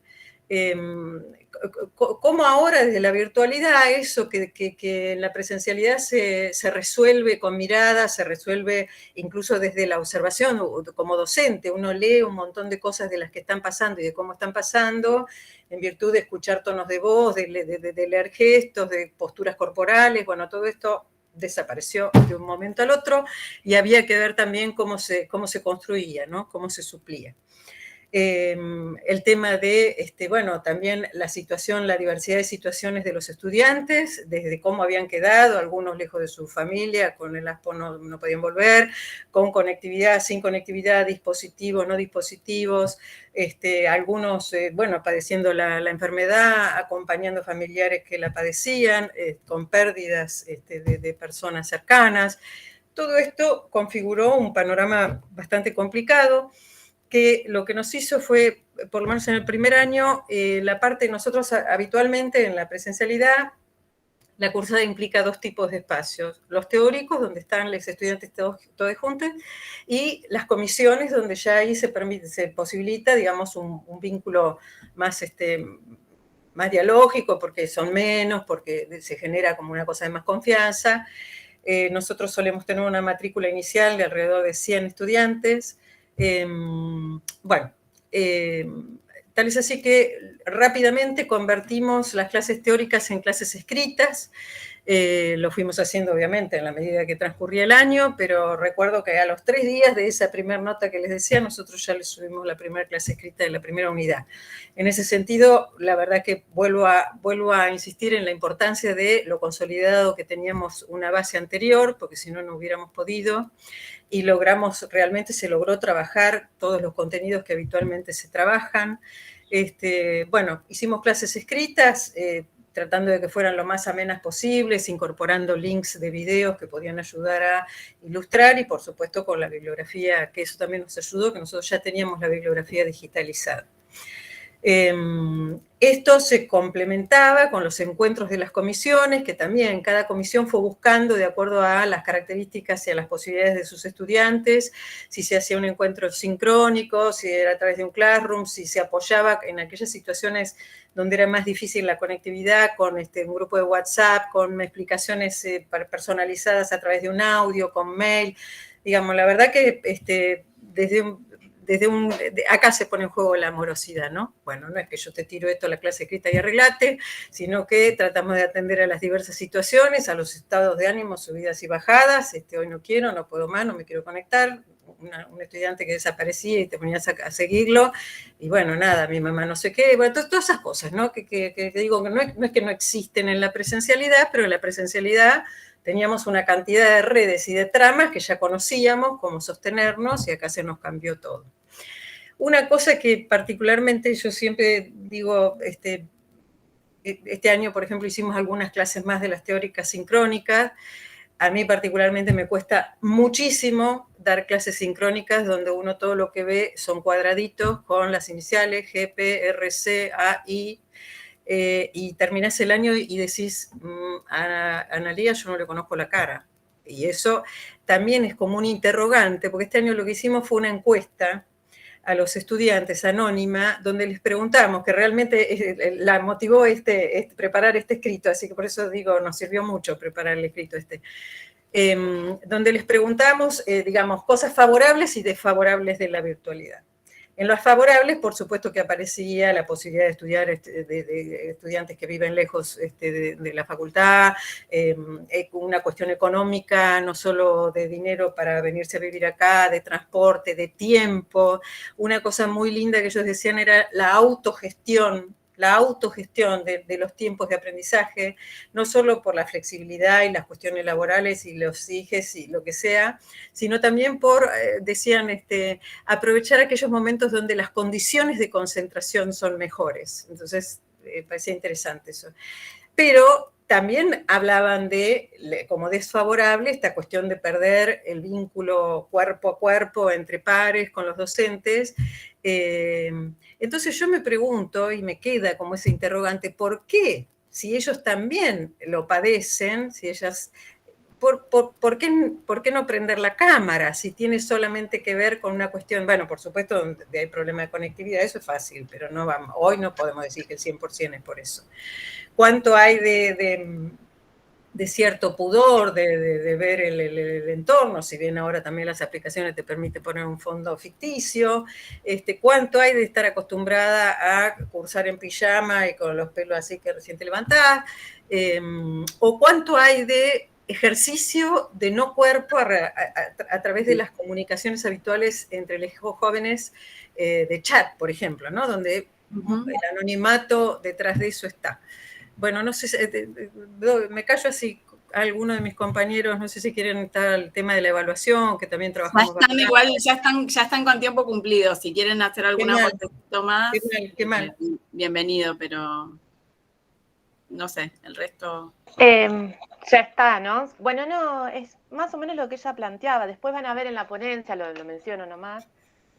¿Cómo ahora desde la virtualidad eso que en la presencialidad se resuelve con mirada, se resuelve incluso desde la observación como docente? Uno lee un montón de cosas de las que están pasando y de cómo están pasando en virtud de escuchar tonos de voz, de leer gestos, de posturas corporales, bueno, todo esto desapareció de un momento al otro, y había que ver también cómo se construía, ¿no? Cómo se suplía. El tema de, bueno, también la situación, la diversidad de situaciones de los estudiantes, desde cómo habían quedado, algunos lejos de su familia, con el ASPO no podían volver, con conectividad, sin conectividad, dispositivos, no dispositivos, algunos, bueno, padeciendo la enfermedad, acompañando familiares que la padecían, con pérdidas de personas cercanas. Todo esto configuró un panorama bastante complicado, que lo que nos hizo fue, por lo menos en el primer año, la parte, nosotros habitualmente en la presencialidad, la cursada implica dos tipos de espacios: los teóricos, donde están los estudiantes todos juntos, y las comisiones, donde ya ahí se posibilita, digamos, un vínculo más, más dialógico, porque son menos, porque se genera como una cosa de más confianza. Nosotros solemos tener una matrícula inicial de alrededor de 100 estudiantes. Bueno, tal es así que rápidamente convertimos las clases teóricas en clases escritas. Lo fuimos haciendo, obviamente, en la medida que transcurría el año, pero recuerdo que a los 3 días de esa primera nota que les decía, nosotros ya les subimos la primera clase escrita de la primera unidad. En ese sentido, la verdad que vuelvo a insistir en la importancia de lo consolidado que teníamos una base anterior, porque si no, no hubiéramos podido, y realmente se logró trabajar todos los contenidos que habitualmente se trabajan. Bueno, hicimos clases escritas, tratando de que fueran lo más amenas posibles, incorporando links de videos que podían ayudar a ilustrar, y por supuesto con la bibliografía, que eso también nos ayudó, que nosotros ya teníamos la bibliografía digitalizada. Esto se complementaba con los encuentros de las comisiones, que también cada comisión fue buscando, de acuerdo a las características y a las posibilidades de sus estudiantes, si se hacía un encuentro sincrónico, si era a través de un classroom, si se apoyaba en aquellas situaciones donde era más difícil la conectividad, con un grupo de WhatsApp, con explicaciones personalizadas a través de un audio, con mail. Digamos, la verdad que acá se pone en juego la amorosidad, ¿no? Bueno, no es que yo te tiro esto a la clase escrita y arreglate, sino que tratamos de atender a las diversas situaciones, a los estados de ánimo, subidas y bajadas. Hoy no quiero, no puedo más, no me quiero conectar. Un estudiante que desaparecía y te ponías a seguirlo, y bueno, nada, mi mamá no sé qué, bueno, todas esas cosas, ¿no? Que digo que no es que no existen en la presencialidad, pero en la presencialidad teníamos una cantidad de redes y de tramas que ya conocíamos, cómo sostenernos, y acá se nos cambió todo. Una cosa que particularmente yo siempre digo, este año, por ejemplo, hicimos algunas clases más de las teóricas sincrónicas. A mí particularmente me cuesta muchísimo dar clases sincrónicas donde uno todo lo que ve son cuadraditos con las iniciales G, P, R, C, A, I, y terminás el año y decís, a Analía yo no le conozco la cara. Y eso también es como un interrogante, porque este año lo que hicimos fue una encuesta a los estudiantes anónima, donde les preguntamos, que realmente la motivó preparar este escrito, así que por eso digo, nos sirvió mucho preparar el escrito donde les preguntamos, digamos, cosas favorables y desfavorables de la virtualidad. En las favorables, por supuesto que aparecía la posibilidad de estudiar de estudiantes que viven lejos de la facultad, una cuestión económica, no solo de dinero para venirse a vivir acá, de transporte, de tiempo. Una cosa muy linda que ellos decían era la autogestión de los tiempos de aprendizaje, no solo por la flexibilidad y las cuestiones laborales y los IGES y lo que sea, sino también por, decían, aprovechar aquellos momentos donde las condiciones de concentración son mejores. Entonces, parecía interesante eso. Pero también hablaban de, como desfavorable, esta cuestión de perder el vínculo cuerpo a cuerpo entre pares con los docentes. Entonces yo me pregunto, y me queda como ese interrogante, ¿por qué? Si ellos también lo padecen, si ellas... ¿Por qué no prender la cámara? Si tiene solamente que ver con una cuestión, bueno, por supuesto, donde hay problema de conectividad, eso es fácil, pero no vamos, hoy no podemos decir que el 100% es por eso. ¿Cuánto hay de cierto pudor de ver el entorno? Si bien ahora también las aplicaciones te permiten poner un fondo ficticio, ¿cuánto hay de estar acostumbrada a cursar en pijama y con los pelos así que recién te levantás? ¿O cuánto hay de ejercicio de no cuerpo a través de las comunicaciones habituales entre los jóvenes de chat, por ejemplo, ¿no? Donde el anonimato detrás de eso está. Bueno, no sé, me callo así. Algunos de mis compañeros, no sé si quieren estar al tema de la evaluación, que también trabajamos. Ya están con tiempo cumplido. Si quieren hacer alguna cosa más, qué mal. Bienvenido, pero no sé, el resto. Ya está, ¿no? Bueno, no, es más o menos lo que ella planteaba. Después van a ver en la ponencia, lo menciono nomás.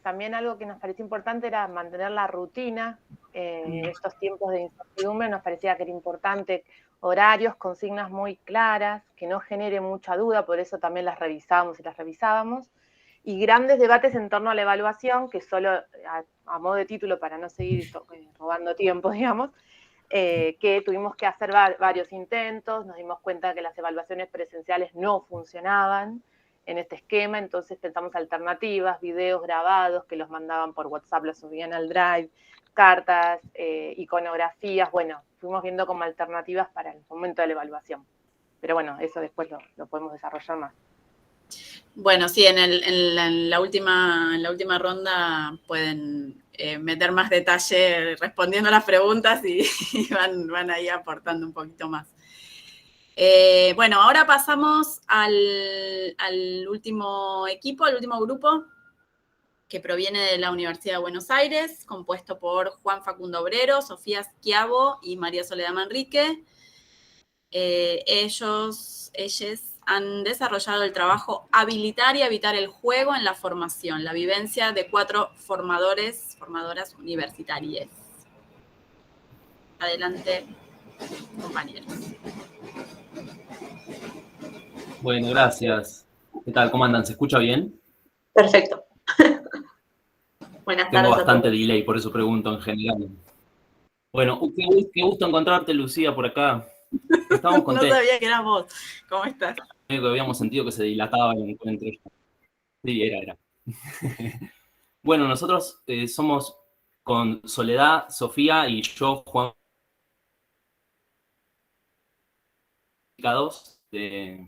También algo que nos pareció importante era mantener la rutina. En estos tiempos de incertidumbre nos parecía que era importante horarios, consignas muy claras, que no genere mucha duda, por eso también las revisábamos y las revisábamos. Y grandes debates en torno a la evaluación, que solo a modo de título, para no seguir robando tiempo, digamos, que tuvimos que hacer varios intentos, nos dimos cuenta que las evaluaciones presenciales no funcionaban en este esquema, entonces pensamos alternativas, videos grabados que los mandaban por WhatsApp, los subían al Drive, cartas, iconografías, bueno, fuimos viendo como alternativas para el momento de la evaluación. Pero bueno, eso después lo podemos desarrollar más. Bueno, sí, en la última ronda pueden meter más detalle respondiendo las preguntas y van ahí aportando un poquito más. Bueno, ahora pasamos al último equipo, al último grupo, que proviene de la Universidad de Buenos Aires, compuesto por Juan Facundo Obrero, Sofía Schiavo y María Soledad Manrique. Ellos han desarrollado el trabajo Habilitar y Habitar el Juego en la Formación, la vivencia de 4 formadoras universitarias. Adelante, compañeros. Bueno, gracias. ¿Qué tal? ¿Cómo andan? ¿Se escucha bien? Perfecto. Buenas tardes. Tengo bastante delay, por eso pregunto en general. Bueno, qué gusto encontrarte, Lucía, por acá. Estamos contentos. No sabía que eras vos. ¿Cómo estás? Habíamos sentido que se dilataba el encuentro. Sí, era. Bueno, nosotros somos con Soledad, Sofía y yo, Juan, de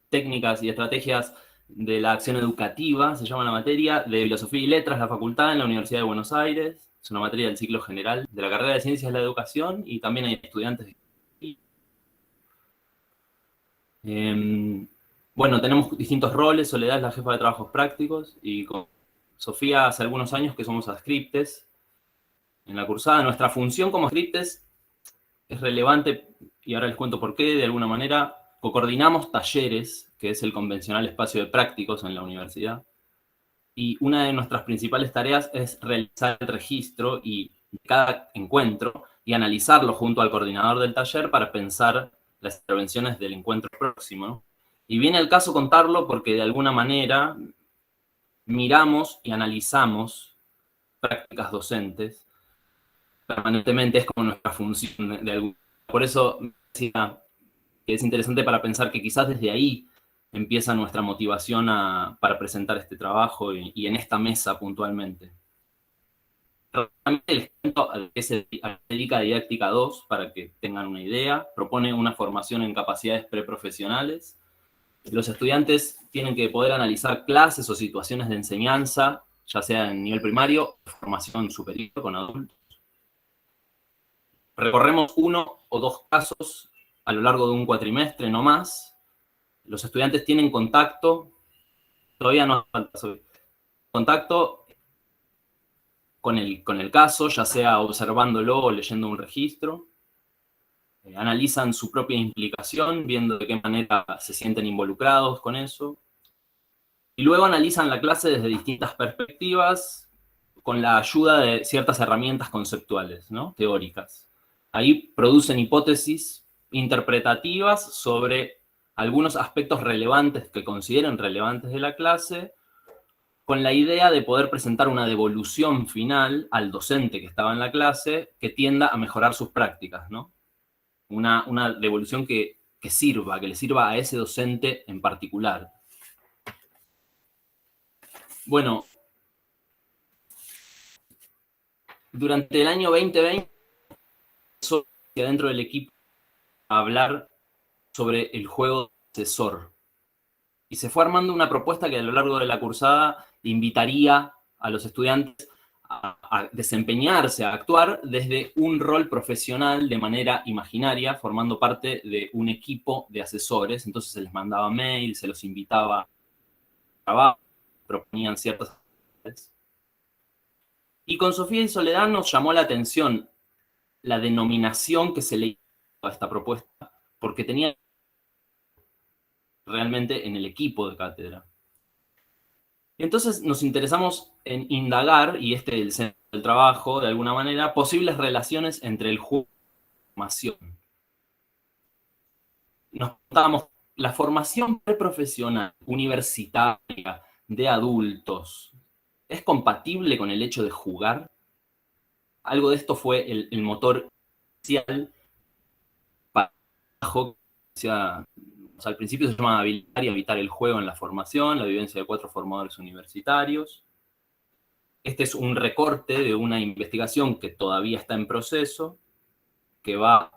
técnicas y estrategias de la acción educativa, se llama la materia, de Filosofía y Letras, la facultad en la Universidad de Buenos Aires. Es una materia del ciclo general de la carrera de Ciencias de la Educación y también hay estudiantes de... Bueno, tenemos distintos roles. Soledad es la jefa de trabajos prácticos y con Sofía hace algunos años que somos adscriptes en la cursada. Nuestra función como adscriptes es relevante y ahora les cuento por qué. De alguna manera coordinamos talleres, que es el convencional espacio de prácticos en la universidad, y una de nuestras principales tareas es realizar el registro y cada encuentro y analizarlo junto al coordinador del taller para pensar las intervenciones del encuentro próximo, ¿no? Y viene el caso contarlo porque de alguna manera miramos y analizamos prácticas docentes permanentemente, es como nuestra función de algún... Por eso decía que es interesante para pensar que quizás desde ahí empieza nuestra motivación para presentar este trabajo y en esta mesa puntualmente. Realmente les cuento a qué se dedica Didáctica 2 para que tengan una idea. Propone una formación en capacidades preprofesionales. Los estudiantes tienen que poder analizar clases o situaciones de enseñanza, ya sea en nivel primario o formación superior con adultos. Recorremos 1 o 2 casos a lo largo de un cuatrimestre, no más. Los estudiantes tienen contacto, todavía no falta contacto con el caso, ya sea observándolo o leyendo un registro. Analizan su propia implicación, viendo de qué manera se sienten involucrados con eso. Y luego analizan la clase desde distintas perspectivas, con la ayuda de ciertas herramientas conceptuales, ¿no? Teóricas. Ahí producen hipótesis interpretativas sobre algunos aspectos relevantes que consideren relevantes de la clase, con la idea de poder presentar una devolución final al docente que estaba en la clase que tienda a mejorar sus prácticas, ¿no? Una devolución que le sirva a ese docente en particular. Bueno, durante el año 2020, dentro del equipo, a hablar sobre el juego asesor. Y se fue armando una propuesta que a lo largo de la cursada invitaría a los estudiantes a desempeñarse, a actuar desde un rol profesional de manera imaginaria, formando parte de un equipo de asesores. Entonces se les mandaba mail, se los invitaba a trabajo, proponían ciertas actividades. Y con Sofía y Soledad nos llamó la atención la denominación que se le dio a esta propuesta, porque tenía realmente en el equipo de cátedra. Entonces nos interesamos en indagar, y este es el centro del trabajo, de alguna manera, posibles relaciones entre el juego y la formación. Nos preguntábamos, la formación preprofesional, universitaria, de adultos, ¿es compatible con el hecho de jugar? Algo de esto fue el motor inicial para el trabajo que decía. O sea, al principio se llamaba habilitar y evitar el juego en la formación, la vivencia de 4 formadores universitarios. Este es un recorte de una investigación que todavía está en proceso, que va a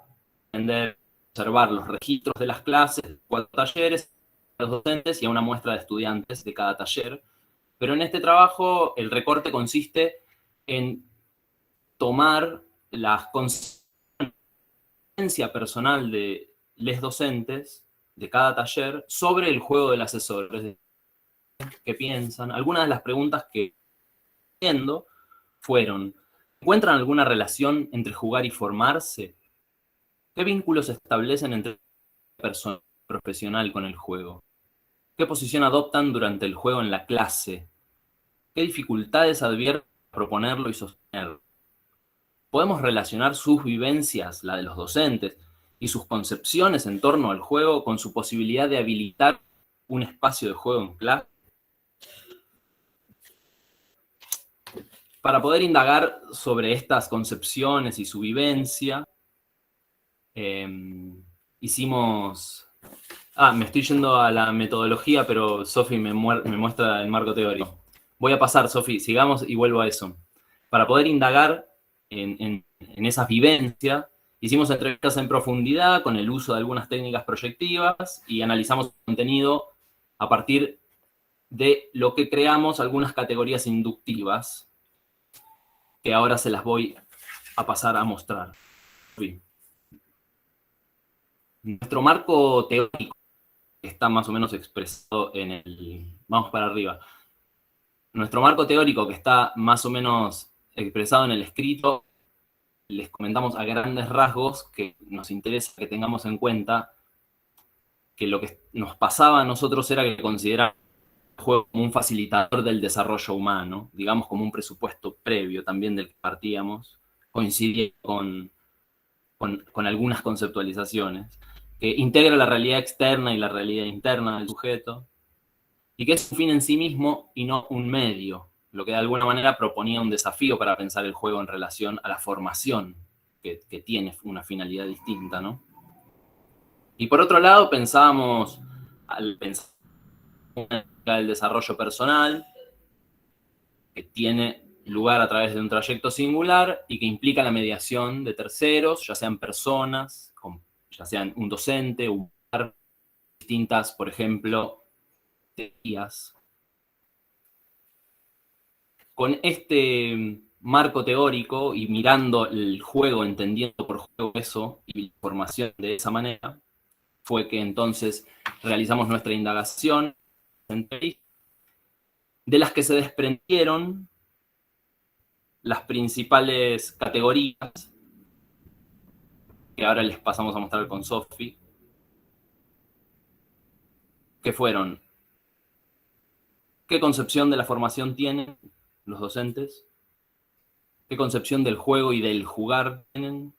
pretender observar los registros de las clases, de 4 talleres, a los docentes y a una muestra de estudiantes de cada taller. Pero en este trabajo el recorte consiste en tomar la conciencia personal de los docentes de cada taller sobre el juego del asesor. Es decir, ¿qué piensan? Algunas de las preguntas que haciendo fueron: ¿encuentran alguna relación entre jugar y formarse? ¿Qué vínculos se establecen entre la persona profesional con el juego? ¿Qué posición adoptan durante el juego en la clase? ¿Qué dificultades advierten para proponerlo y sostenerlo? ¿Podemos relacionar sus vivencias, la de los docentes, y sus concepciones en torno al juego con su posibilidad de habilitar un espacio de juego en clase? Para poder indagar sobre estas concepciones y su vivencia, hicimos... me estoy yendo a la metodología, pero Sofi me muestra el marco teórico. Voy a pasar, Sofi, sigamos y vuelvo a eso. Para poder indagar en esas vivencias, hicimos entrevistas en profundidad con el uso de algunas técnicas proyectivas y analizamos el contenido a partir de lo que creamos algunas categorías inductivas, que ahora se las voy a pasar a mostrar. Nuestro marco teórico está más o menos expresado en el... Vamos para arriba. Nuestro marco teórico que está más o menos expresado en el escrito, les comentamos a grandes rasgos que nos interesa que tengamos en cuenta que lo que nos pasaba a nosotros era que considerábamos el juego como un facilitador del desarrollo humano, digamos como un presupuesto previo también del que partíamos, coincidía con algunas conceptualizaciones, que integra la realidad externa y la realidad interna del sujeto, y que es un fin en sí mismo y no un medio, lo que de alguna manera proponía un desafío para pensar el juego en relación a la formación, que tiene una finalidad distinta, ¿no? Y por otro lado, pensábamos, al pensar en el desarrollo personal, que tiene lugar a través de un trayecto singular y que implica la mediación de terceros, ya sean personas, ya sean un docente, un par, distintas, por ejemplo, teorías. Con este marco teórico y mirando el juego, entendiendo por juego eso y la formación de esa manera, fue que entonces realizamos nuestra indagación, de las que se desprendieron las principales categorías, que ahora les pasamos a mostrar con Sofi, que fueron: ¿qué concepción de la formación tienen los docentes? ¿Qué concepción del juego y del jugar tienen?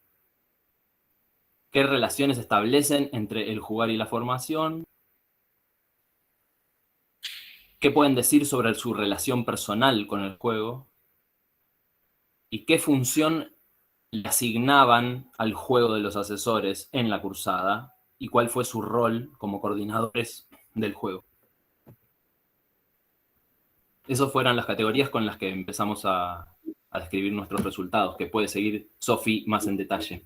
¿Qué relaciones establecen entre el jugar y la formación? ¿Qué pueden decir sobre su relación personal con el juego? ¿Y qué función le asignaban al juego de los asesores en la cursada? ¿Y cuál fue su rol como coordinadores del juego? Esas fueron las categorías con las que empezamos a describir nuestros resultados, que puede seguir Sofi más en detalle.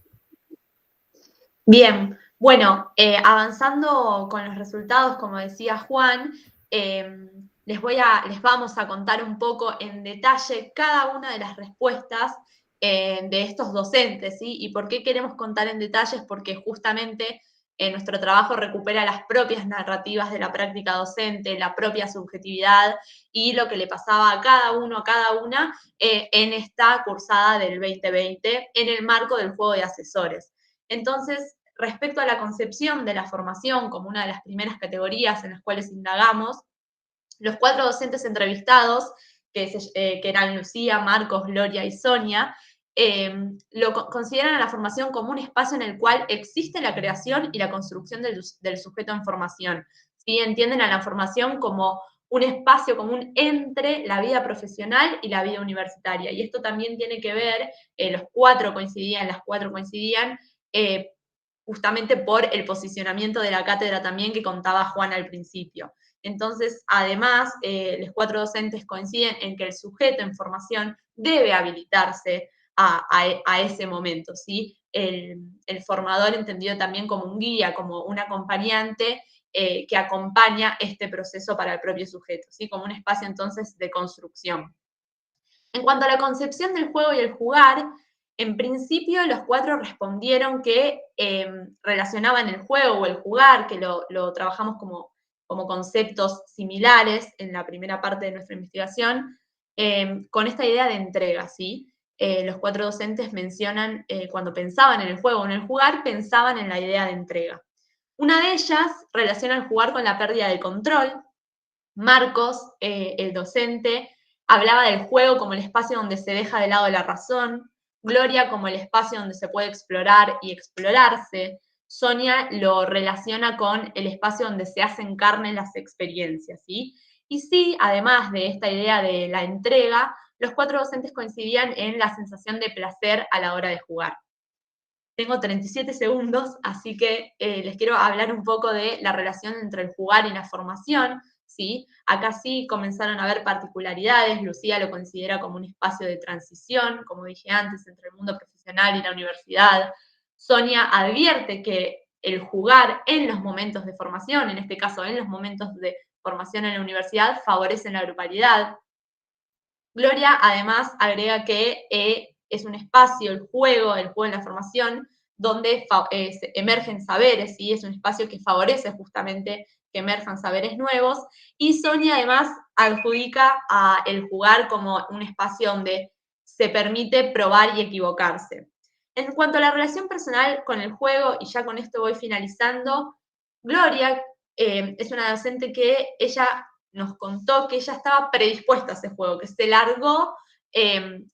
Bien, Bueno, avanzando con los resultados, como decía Juan, les vamos a contar un poco en detalle cada una de las respuestas de estos docentes, ¿sí? ¿Y por qué queremos contar en detalles? Porque justamente nuestro trabajo recupera las propias narrativas de la práctica docente, la propia subjetividad y lo que le pasaba a cada uno, a cada una en esta cursada del 2020 en el marco del juego de asesores. Entonces, respecto a la concepción de la formación como una de las primeras categorías en las cuales indagamos, los 4 docentes entrevistados, que eran Lucía, Marcos, Gloria y Sonia, consideran a la formación como un espacio en el cual existe la creación y la construcción del sujeto en formación. ¿Sí? Entienden a la formación como un espacio común entre la vida profesional y la vida universitaria. Y esto también tiene que ver, las cuatro coincidían, justamente por el posicionamiento de la cátedra también que contaba Juan al principio. Entonces, además, los 4 docentes coinciden en que el sujeto en formación debe habilitarse a ese momento, ¿sí? El formador entendido también como un guía, como un acompañante que acompaña este proceso para el propio sujeto, ¿sí? Como un espacio entonces de construcción. En cuanto a la concepción del juego y el jugar, en principio los 4 respondieron que relacionaban el juego o el jugar, que lo trabajamos como conceptos similares en la primera parte de nuestra investigación, con esta idea de entrega, ¿sí? Los 4 docentes mencionan, cuando pensaban en el juego o en el jugar, pensaban en la idea de entrega. Una de ellas relaciona el jugar con la pérdida de control. Marcos, el docente, hablaba del juego como el espacio donde se deja de lado la razón, Gloria como el espacio donde se puede explorar y explorarse, Sonia lo relaciona con el espacio donde se hacen carne las experiencias, ¿sí? Y sí, además de esta idea de la entrega, los 4 docentes coincidían en la sensación de placer a la hora de jugar. Tengo 37 segundos, así que les quiero hablar un poco de la relación entre el jugar y la formación, ¿sí? Acá sí comenzaron a haber particularidades, Lucía lo considera como un espacio de transición, como dije antes, entre el mundo profesional y la universidad. Sonia advierte que el jugar en los momentos de formación, en este caso en los momentos de formación en la universidad, favorecen la grupalidad. Gloria además agrega que es un espacio, el juego en la formación, donde emergen saberes, ¿sí? Es un espacio que favorece justamente que emerjan saberes nuevos, y Sonia además adjudica a el jugar como un espacio donde se permite probar y equivocarse. En cuanto a la relación personal con el juego, y ya con esto voy finalizando, Gloria es una docente que ella nos contó que ella estaba predispuesta a ese juego, que se largó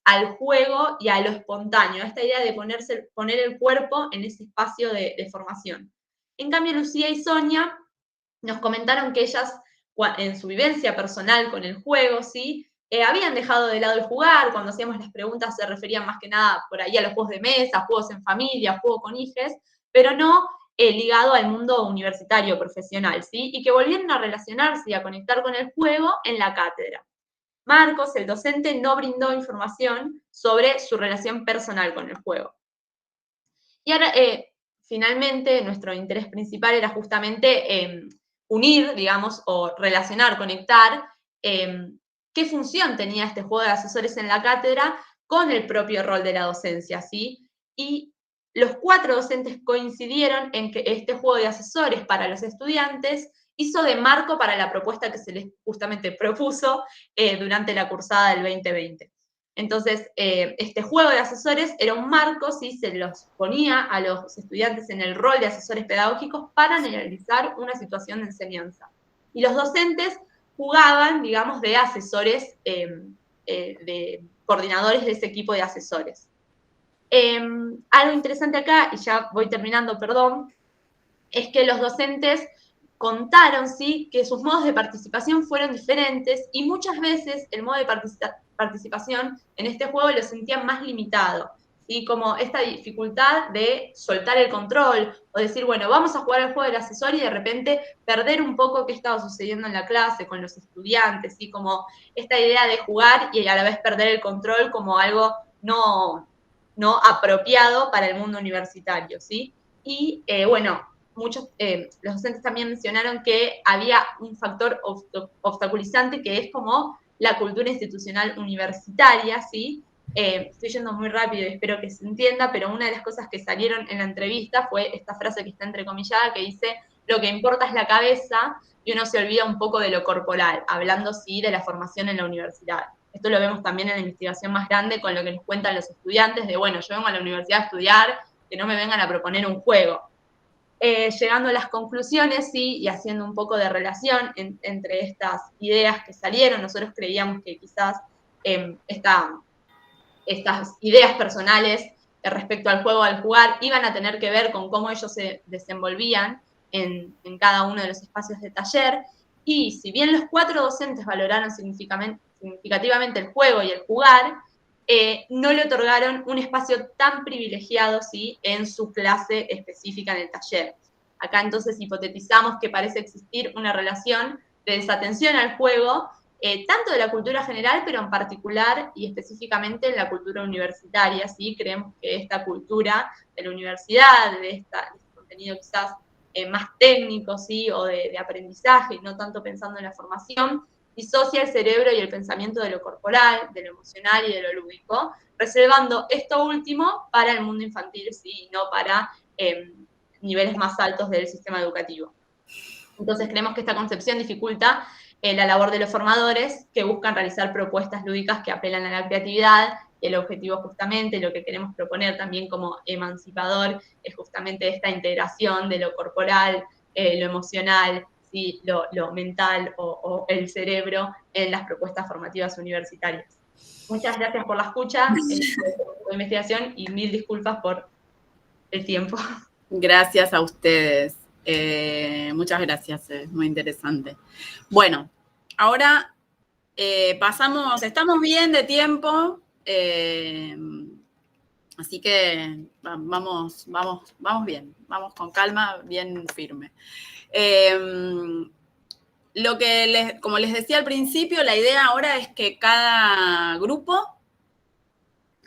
al juego y a lo espontáneo, a esta idea de poner el cuerpo en ese espacio de formación. En cambio, Lucía y Sonia nos comentaron que ellas, en su vivencia personal con el juego, ¿sí? Habían dejado de lado el jugar, cuando hacíamos las preguntas se referían más que nada por ahí a los juegos de mesa, juegos en familia, juegos con hijes, pero no ligado al mundo universitario, profesional, ¿sí? Y que volvieron a relacionarse y a conectar con el juego en la cátedra. Marcos, el docente, no brindó información sobre su relación personal con el juego. Y ahora, finalmente, nuestro interés principal era justamente unir, digamos, o relacionar, conectar qué función tenía este juego de asesores en la cátedra con el propio rol de la docencia, ¿sí? Y los 4 docentes coincidieron en que este juego de asesores para los estudiantes hizo de marco para la propuesta que se les justamente propuso durante la cursada del 2020. Entonces, este juego de asesores era un marco, ¿sí? Se los ponía a los estudiantes en el rol de asesores pedagógicos para analizar una situación de enseñanza. Y los docentes jugaban, digamos, de asesores, de coordinadores de ese equipo de asesores. Algo interesante acá, y ya voy terminando, perdón, es que los docentes contaron, ¿sí? Que sus modos de participación fueron diferentes y muchas veces el modo de participación en este juego lo sentían más limitado, ¿sí? Como esta dificultad de soltar el control o decir, bueno, vamos a jugar al juego del asesor y de repente perder un poco qué estaba sucediendo en la clase con los estudiantes, ¿sí? Como esta idea de jugar y a la vez perder el control como algo no apropiado para el mundo universitario, ¿sí? Y bueno, muchos, los docentes también mencionaron que había un factor obstaculizante que es como la cultura institucional universitaria, ¿sí? Estoy yendo muy rápido y espero que se entienda, pero una de las cosas que salieron en la entrevista fue esta frase que está entrecomillada que dice, lo que importa es la cabeza, y uno se olvida un poco de lo corporal, hablando, sí, de la formación en la universidad. Esto lo vemos también en la investigación más grande con lo que nos cuentan los estudiantes de, bueno, yo vengo a la universidad a estudiar, que no me vengan a proponer un juego. Llegando a las conclusiones, sí, y haciendo un poco de relación entre estas ideas que salieron, nosotros creíamos que quizás estas ideas personales respecto al juego, al jugar, iban a tener que ver con cómo ellos se desenvolvían en cada uno de los espacios de taller, y si bien los 4 docentes valoraron significativamente el juego y el jugar, no le otorgaron un espacio tan privilegiado, ¿sí?, en su clase específica en el taller. Acá entonces hipotetizamos que parece existir una relación de desatención al juego, tanto de la cultura general, pero en particular y específicamente en la cultura universitaria, ¿sí? Creemos que esta cultura de la universidad, de este contenido quizás más técnico, ¿sí?, o de aprendizaje, y no tanto pensando en la formación, disocia el cerebro y el pensamiento de lo corporal, de lo emocional y de lo lúdico, reservando esto último para el mundo infantil, ¿sí?, y no para niveles más altos del sistema educativo. Entonces creemos que esta concepción dificulta la labor de los formadores que buscan realizar propuestas lúdicas que apelan a la creatividad. El objetivo justamente, lo que queremos proponer también como emancipador, es justamente esta integración de lo corporal, lo emocional, ¿sí?, lo mental o el cerebro en las propuestas formativas universitarias. Muchas gracias por la escucha, por la investigación, y 1000 disculpas por el tiempo. Gracias a ustedes. Muchas gracias, es muy interesante. Bueno, ahora pasamos, estamos bien de tiempo, así que vamos bien, vamos con calma, bien firme. Como les decía al principio, la idea ahora es que cada grupo,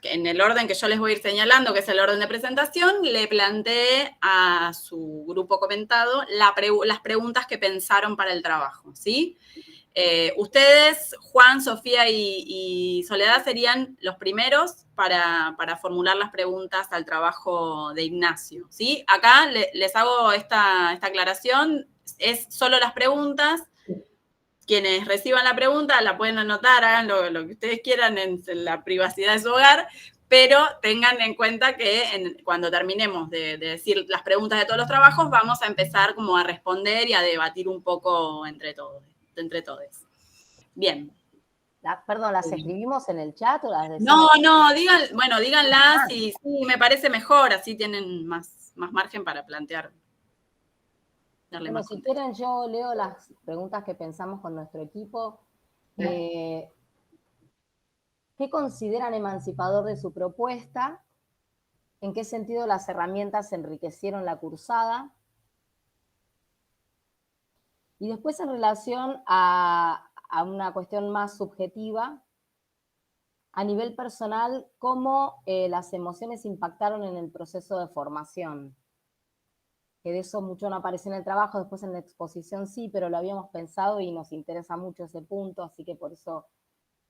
en el orden que yo les voy a ir señalando, que es el orden de presentación, le plantee a su grupo comentado las preguntas que pensaron para el trabajo, ¿sí? Ustedes, Juan, Sofía y Soledad, serían los primeros para formular las preguntas al trabajo de Ignacio, ¿sí? Acá les hago esta aclaración, es solo las preguntas. Quienes reciban la pregunta la pueden anotar, hagan lo que ustedes quieran en la privacidad de su hogar, pero tengan en cuenta que cuando terminemos de decir las preguntas de todos los trabajos, vamos a empezar como a responder y a debatir un poco entre todos. Bien. Perdón, ¿las escribimos en el chat o las decimos? No, díganlas y sí, me parece mejor, así tienen más margen para plantear. Bueno, si quieren, yo leo las preguntas que pensamos con nuestro equipo. ¿Qué consideran emancipador de su propuesta? ¿En qué sentido las herramientas enriquecieron la cursada? Y después, en relación a una cuestión más subjetiva, a nivel personal, ¿cómo las emociones impactaron en el proceso de formación? Que de eso mucho no apareció en el trabajo, después en la exposición sí, pero lo habíamos pensado y nos interesa mucho ese punto, así que por eso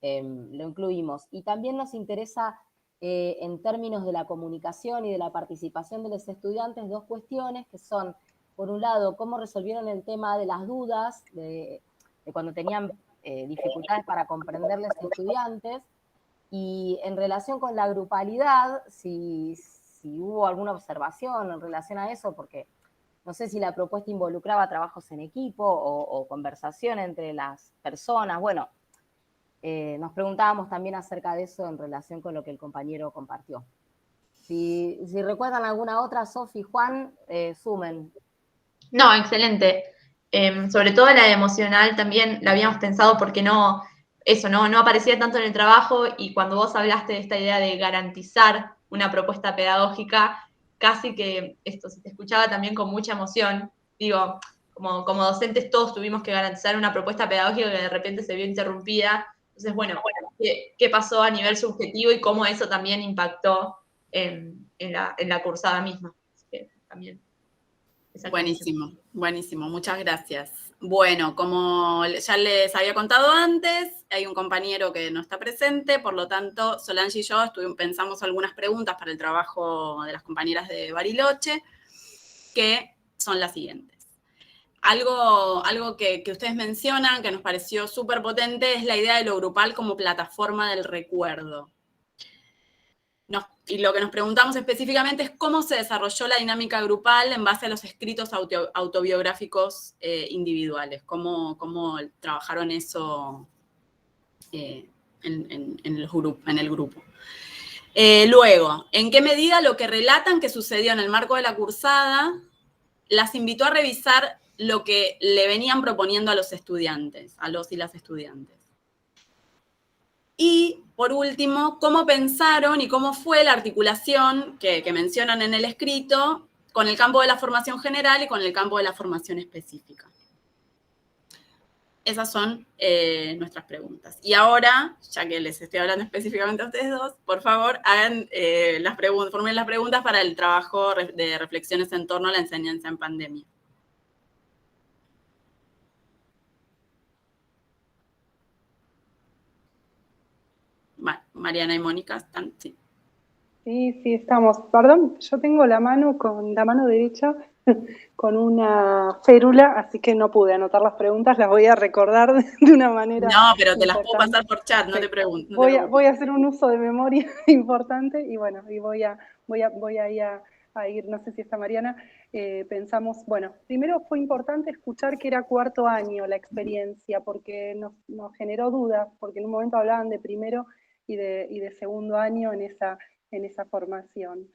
lo incluimos. Y también nos interesa, en términos de la comunicación y de la participación de los estudiantes, 2 cuestiones que son, por un lado, cómo resolvieron el tema de las dudas, de cuando tenían dificultades para comprender los estudiantes, y en relación con la grupalidad, si hubo alguna observación en relación a eso, porque no sé si la propuesta involucraba trabajos en equipo o conversación entre las personas. Bueno, nos preguntábamos también acerca de eso en relación con lo que el compañero compartió. Si recuerdan alguna otra, Sofi, Juan, sumen. No, excelente. Sobre todo la emocional también la habíamos pensado porque no aparecía tanto en el trabajo, y cuando vos hablaste de esta idea de garantizar una propuesta pedagógica, casi que esto se te escuchaba también con mucha emoción. Digo, como docentes todos tuvimos que garantizar una propuesta pedagógica que de repente se vio interrumpida. Entonces, bueno, ¿qué pasó a nivel subjetivo y cómo eso también impactó en la cursada misma? Así que también Buenísimo, buenísimo, muchas gracias. Bueno, como ya les había contado antes, hay un compañero que no está presente, por lo tanto, Solange y yo pensamos algunas preguntas para el trabajo de las compañeras de Bariloche, que son las siguientes. Algo que ustedes mencionan, que nos pareció súper potente, es la idea de lo grupal como plataforma del recuerdo. Y lo que nos preguntamos específicamente es cómo se desarrolló la dinámica grupal en base a los escritos autobiográficos individuales, cómo trabajaron eso en el grupo. Luego, ¿en qué medida lo que relatan que sucedió en el marco de la cursada las invitó a revisar lo que le venían proponiendo a los estudiantes, a los y las estudiantes? Y, por último, cómo pensaron y cómo fue la articulación que mencionan en el escrito con el campo de la formación general y con el campo de la formación específica. Esas son nuestras preguntas. Y ahora, ya que les estoy hablando específicamente a ustedes dos, por favor, hagan formulen las preguntas para el trabajo de reflexiones en torno a la enseñanza en pandemia. Mariana y Mónica están, sí. Sí, estamos. Perdón, yo tengo la mano derecha con una férula, así que no pude anotar las preguntas, las voy a recordar de una manera. No, pero te las importante. puedo pasar por chat, no te pregunto. Voy a hacer un uso de memoria importante y bueno, y voy a ir, no sé si está Mariana, pensamos, bueno, primero fue importante escuchar que era cuarto año la experiencia, porque nos generó dudas, porque en un momento hablaban de primero y de segundo año en esa formación.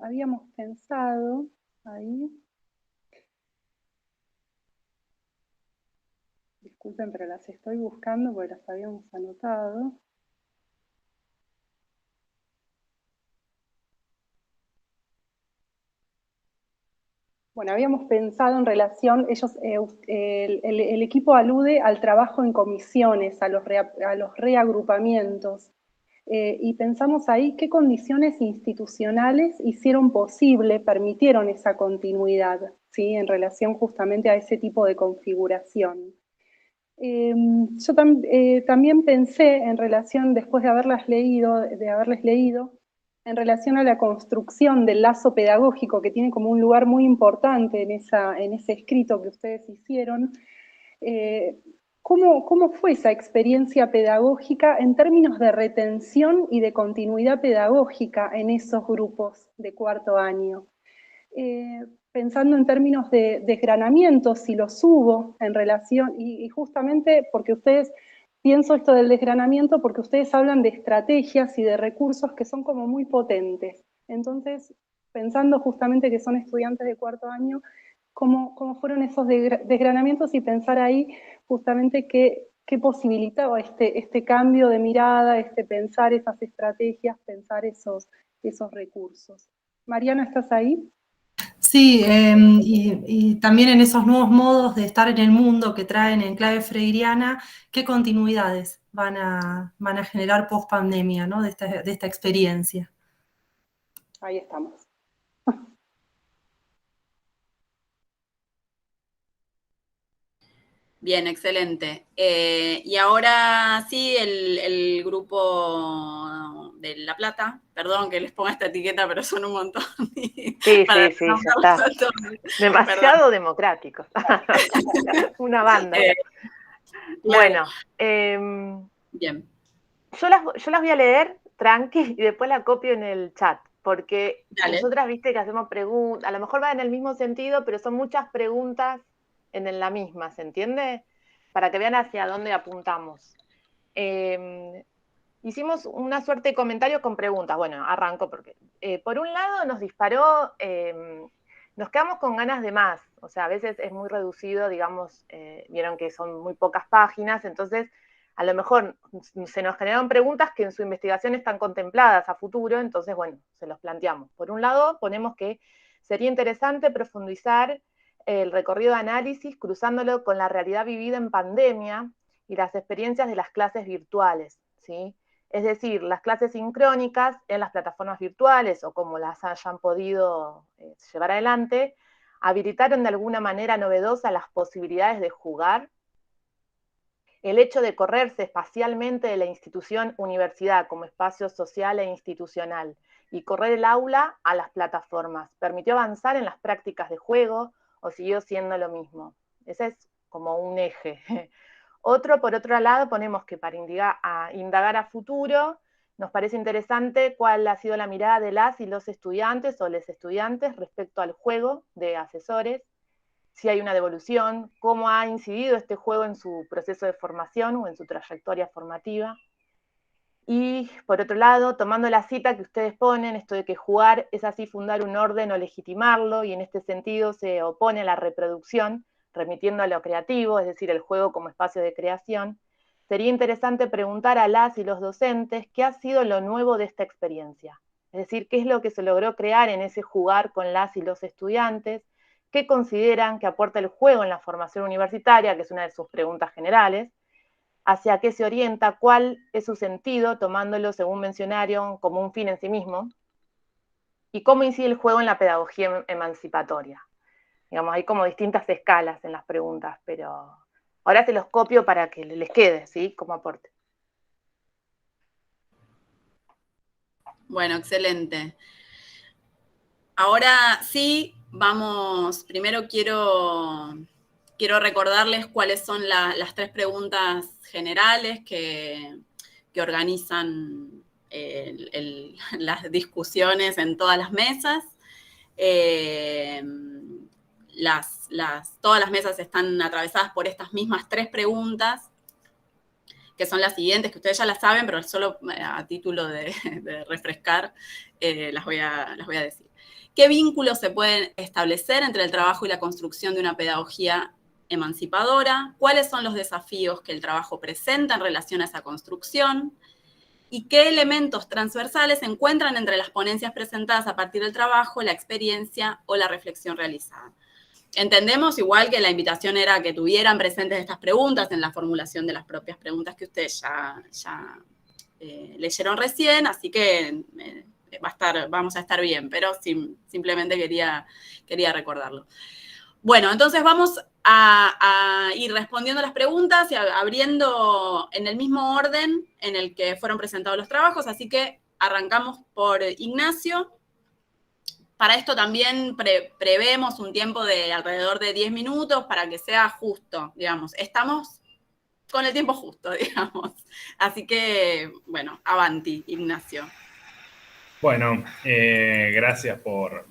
Habíamos pensado ahí, disculpen, pero las estoy buscando porque las habíamos anotado. Bueno, habíamos pensado en relación, el equipo alude al trabajo en comisiones, a los reagrupamientos, y pensamos ahí qué condiciones institucionales hicieron posible, permitieron esa continuidad, ¿sí? En relación justamente a ese tipo de configuración. Yo también pensé en relación, después de haberles leído, en relación a la construcción del lazo pedagógico, que tiene como un lugar muy importante en ese escrito que ustedes hicieron. ¿Cómo fue esa experiencia pedagógica en términos de retención y de continuidad pedagógica en esos grupos de cuarto año? Pensando en términos de desgranamiento, si los hubo en relación, y justamente porque ustedes, pienso esto del desgranamiento porque ustedes hablan de estrategias y de recursos que son como muy potentes. Entonces, pensando justamente que son estudiantes de cuarto año, ¿cómo fueron esos desgranamientos y pensar ahí justamente qué posibilitaba este cambio de mirada, pensar esas estrategias, pensar esos recursos? Mariana, ¿estás ahí? Sí, y también en esos nuevos modos de estar en el mundo que traen en clave freiriana, ¿qué continuidades van a generar post pandemia, ¿no? de esta experiencia? Ahí estamos. Bien, excelente. Y ahora sí, el grupo de La Plata, perdón que les ponga esta etiqueta, pero son un montón. Sí, ya está. Demasiado democrático. Una banda. Bueno, bien. Yo las voy a leer tranqui y después la copio en el chat, porque nosotras, viste, que hacemos preguntas, a lo mejor va en el mismo sentido, pero son muchas preguntas en la misma, ¿se entiende? Para que vean hacia dónde apuntamos. Hicimos una suerte de comentario con preguntas. Bueno, arranco porque, por un lado, nos disparó, nos quedamos con ganas de más. O sea, a veces es muy reducido, digamos, vieron que son muy pocas páginas, entonces a lo mejor se nos generaron preguntas que en su investigación están contempladas a futuro, entonces, bueno, se los planteamos. Por un lado, ponemos que sería interesante profundizar el recorrido de análisis cruzándolo con la realidad vivida en pandemia y las experiencias de las clases virtuales, ¿sí? Es decir, las clases sincrónicas en las plataformas virtuales o como las hayan podido llevar adelante, habilitaron de alguna manera novedosa las posibilidades de jugar. El hecho de correrse espacialmente de la institución universidad como espacio social e institucional y correr el aula a las plataformas, ¿permitió avanzar en las prácticas de juego o siguió siendo lo mismo? Ese es como un eje. Por otro lado, ponemos que para indagar a futuro, nos parece interesante cuál ha sido la mirada de las y los estudiantes o les estudiantes respecto al juego de asesores, si hay una devolución, cómo ha incidido este juego en su proceso de formación o en su trayectoria formativa. Y por otro lado, tomando la cita que ustedes ponen, esto de que jugar es así fundar un orden o legitimarlo, y en este sentido se opone a la reproducción, remitiendo a lo creativo, es decir, el juego como espacio de creación, sería interesante preguntar a las y los docentes qué ha sido lo nuevo de esta experiencia. Es decir, qué es lo que se logró crear en ese jugar con las y los estudiantes, qué consideran que aporta el juego en la formación universitaria, que es una de sus preguntas generales, hacia qué se orienta, cuál es su sentido, tomándolo, según mencionaron, como un fin en sí mismo, y cómo incide el juego en la pedagogía emancipatoria. Digamos, hay como distintas escalas en las preguntas, pero ahora se los copio para que les quede, ¿sí? Como aporte. Bueno, excelente. Ahora sí, vamos, primero quiero recordarles cuáles son las 3 preguntas generales que organizan las discusiones en todas las mesas. Todas las mesas están atravesadas por estas mismas 3 preguntas, que son las siguientes, que ustedes ya las saben, pero solo a título de refrescar, las voy a decir. ¿Qué vínculos se pueden establecer entre el trabajo y la construcción de una pedagogía emancipadora? ¿Cuáles son los desafíos que el trabajo presenta en relación a esa construcción? ¿Y qué elementos transversales se encuentran entre las ponencias presentadas a partir del trabajo, la experiencia o la reflexión realizada? Entendemos igual que la invitación era que tuvieran presentes estas preguntas en la formulación de las propias preguntas que ustedes ya leyeron recién, así que vamos a estar bien, pero simplemente quería recordarlo. Bueno, entonces vamos a ir respondiendo las preguntas y abriendo en el mismo orden en el que fueron presentados los trabajos, así que arrancamos por Ignacio. Para esto también prevemos un tiempo de alrededor de 10 minutos para que sea justo, digamos. Estamos con el tiempo justo, digamos. Así que, bueno, avanti, Ignacio. Bueno, gracias por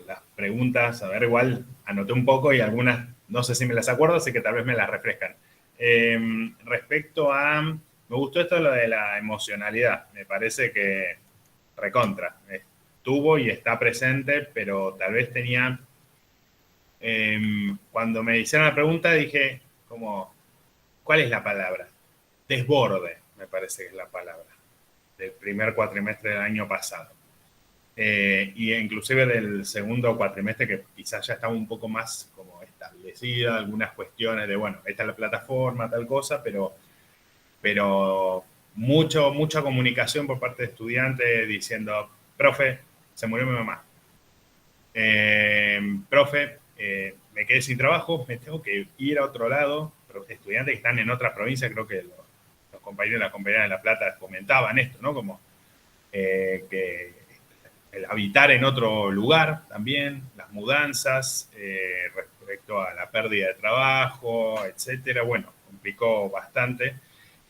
las preguntas. A ver, igual anoté un poco y algunas, no sé si me las acuerdo, así que tal vez me las refrescan. Respecto a, me gustó esto lo de la emocionalidad. Me parece que recontra. Estuvo y está presente, pero tal vez tenía, cuando me hicieron la pregunta dije como, ¿cuál es la palabra? Desborde, me parece que es la palabra, del primer cuatrimestre del año pasado. Y inclusive del segundo cuatrimestre, que quizás ya estaba un poco más como establecida, algunas cuestiones de, bueno, esta es la plataforma, tal cosa, pero mucha comunicación por parte de estudiantes diciendo, profe, se murió mi mamá. Profe, me quedé sin trabajo, me tengo que ir a otro lado. Estudiantes que están en otras provincias, creo que los compañeros y las compañeras de La Plata comentaban esto, ¿no? Como que el habitar en otro lugar también, las mudanzas, respecto a la pérdida de trabajo, etcétera. Bueno, complicó bastante.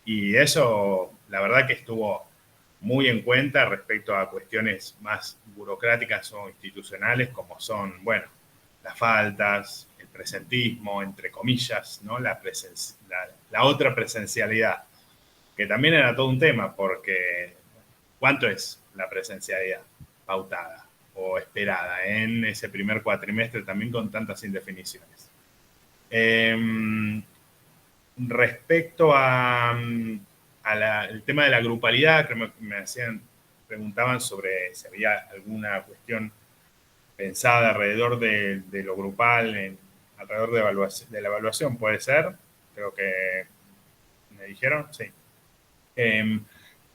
Y eso, la verdad que estuvo muy en cuenta respecto a cuestiones más burocráticas o institucionales, como son, bueno, las faltas, el presentismo, entre comillas, ¿no? La otra presencialidad, que también era todo un tema, porque ¿cuánto es la presencialidad pautada o esperada en ese primer cuatrimestre también con tantas indefiniciones? Respecto al tema de la grupalidad, que preguntaban sobre si había alguna cuestión pensada alrededor de lo grupal, alrededor de la evaluación, ¿puede ser? Creo que me dijeron, sí.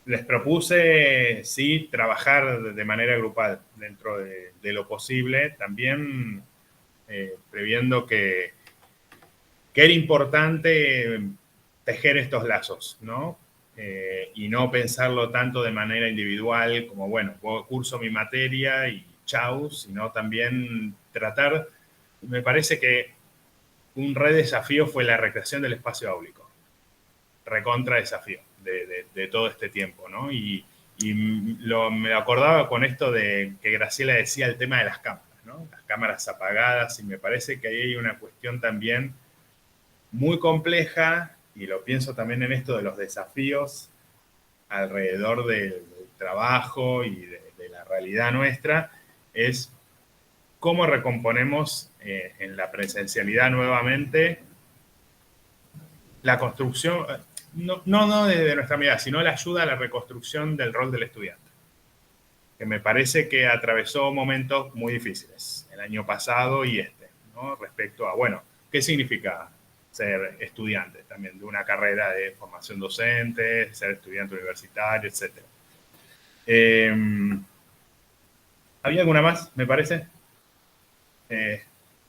Les propuse, sí, trabajar de manera grupal dentro de lo posible. También previendo que era importante tejer estos lazos, ¿no? Y no pensarlo tanto de manera individual, como, bueno, curso mi materia y chau, sino también tratar, me parece que un re desafío fue la recreación del espacio áulico, recontra desafío de todo este tiempo, ¿no? Y me acordaba con esto de que Graciela decía el tema de las cámaras, ¿no? Las cámaras apagadas, y me parece que ahí hay una cuestión también muy compleja, y lo pienso también en esto de los desafíos alrededor del trabajo y de la realidad nuestra, es cómo recomponemos en la presencialidad nuevamente la construcción, no desde nuestra mirada, sino la ayuda a la reconstrucción del rol del estudiante, que me parece que atravesó momentos muy difíciles el año pasado y ¿no? Respecto a, bueno, ¿qué significa ser estudiante también de una carrera de formación docente, ser estudiante universitario, etcétera? ¿Había alguna más, me parece?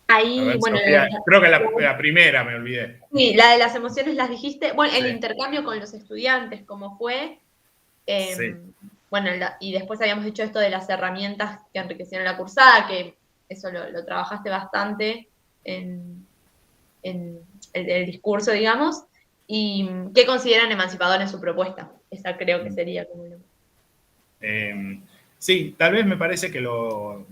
Ahí, ver, bueno, Sofía, creo que la primera me olvidé. sí, la de las emociones las dijiste. Bueno, el Sí. intercambio con los estudiantes, ¿cómo fue? Sí. Bueno, y después habíamos dicho esto de las herramientas que enriquecieron la cursada, que eso lo trabajaste bastante en el discurso, digamos. ¿Y qué consideran emancipador en su propuesta? Esa creo que sería como lo... Sí, tal vez me parece que lo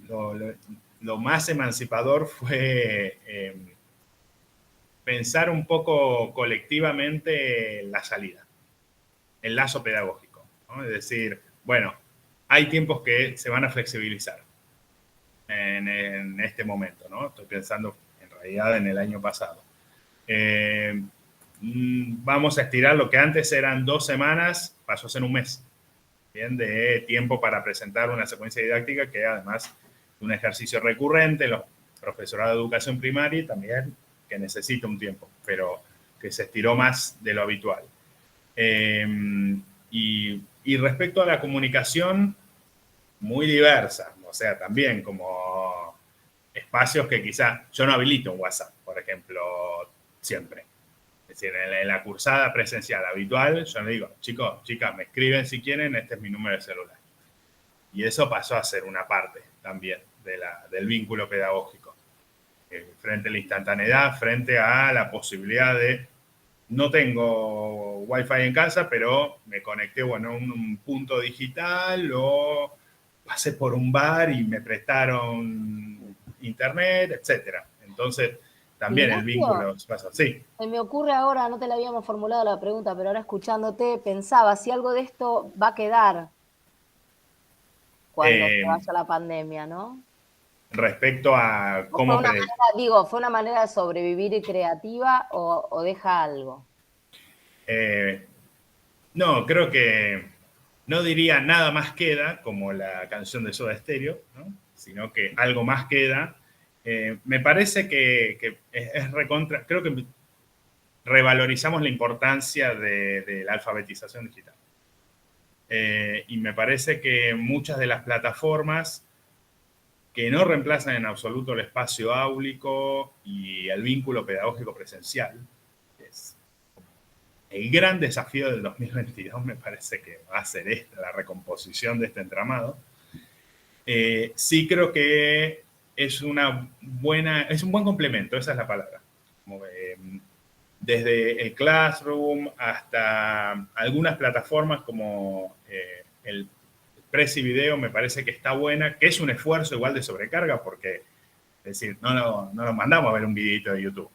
más emancipador fue pensar un poco colectivamente la salida, el lazo pedagógico, ¿no? Es decir, bueno, hay tiempos que se van a flexibilizar en este momento, ¿no? Estoy pensando en realidad en el año pasado. Vamos a estirar lo que antes eran 2 semanas, pasó a ser un mes, ¿bien? De tiempo para presentar una secuencia didáctica que además de un ejercicio recurrente, los profesorados de educación primaria también, que necesita un tiempo, pero que se estiró más de lo habitual. Y respecto a la comunicación, muy diversa, o sea, también como espacios que quizás yo no habilito un WhatsApp, por ejemplo, siempre. Es decir, en la cursada presencial habitual, yo le digo, chicos, chicas, me escriben si quieren, este es mi número de celular. Y eso pasó a ser una parte también del vínculo pedagógico. Frente a la instantaneidad, frente a la posibilidad de, no tengo wifi en casa, pero me conecté, bueno, a un punto digital, o pasé por un bar y me prestaron internet, etcétera. Entonces, también Ignacio, el vínculo pasa así. Se me ocurre ahora, no te la habíamos formulado la pregunta, pero ahora escuchándote pensaba si algo de esto va a quedar cuando se vaya la pandemia, ¿no? Respecto a cómo... ¿Fue una manera de sobrevivir y creativa o deja algo? No, creo que no diría nada más queda, como la canción de Soda Stereo, ¿no? Sino que algo más queda. Me parece que es recontra, creo que revalorizamos la importancia de la alfabetización digital. Y me parece que muchas de las plataformas que no reemplazan en absoluto el espacio áulico y el vínculo pedagógico presencial, es el gran desafío del 2022, me parece que va a ser la recomposición de este entramado. Sí creo que es un buen complemento, esa es la palabra. Como, desde el Classroom hasta algunas plataformas como el Prezi Video, me parece que está buena, que es un esfuerzo igual de sobrecarga, porque, es decir, no nos mandamos a ver un videito de YouTube.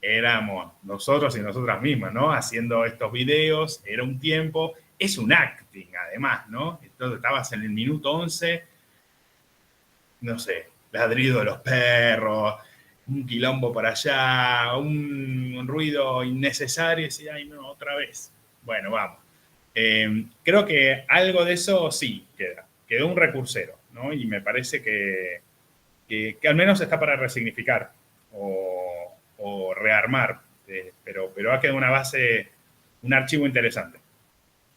Éramos nosotros y nosotras mismas, ¿no? Haciendo estos videos, era un tiempo, es un acting además, ¿no? Entonces estabas en el minuto 11, no sé, ladrido de los perros, un quilombo por allá, un ruido innecesario, y decía, ay no, otra vez. Bueno, vamos. Creo que algo de eso sí quedó un recursero, ¿no? Y me parece que al menos está para resignificar o rearmar, pero ha quedado una base, un archivo interesante.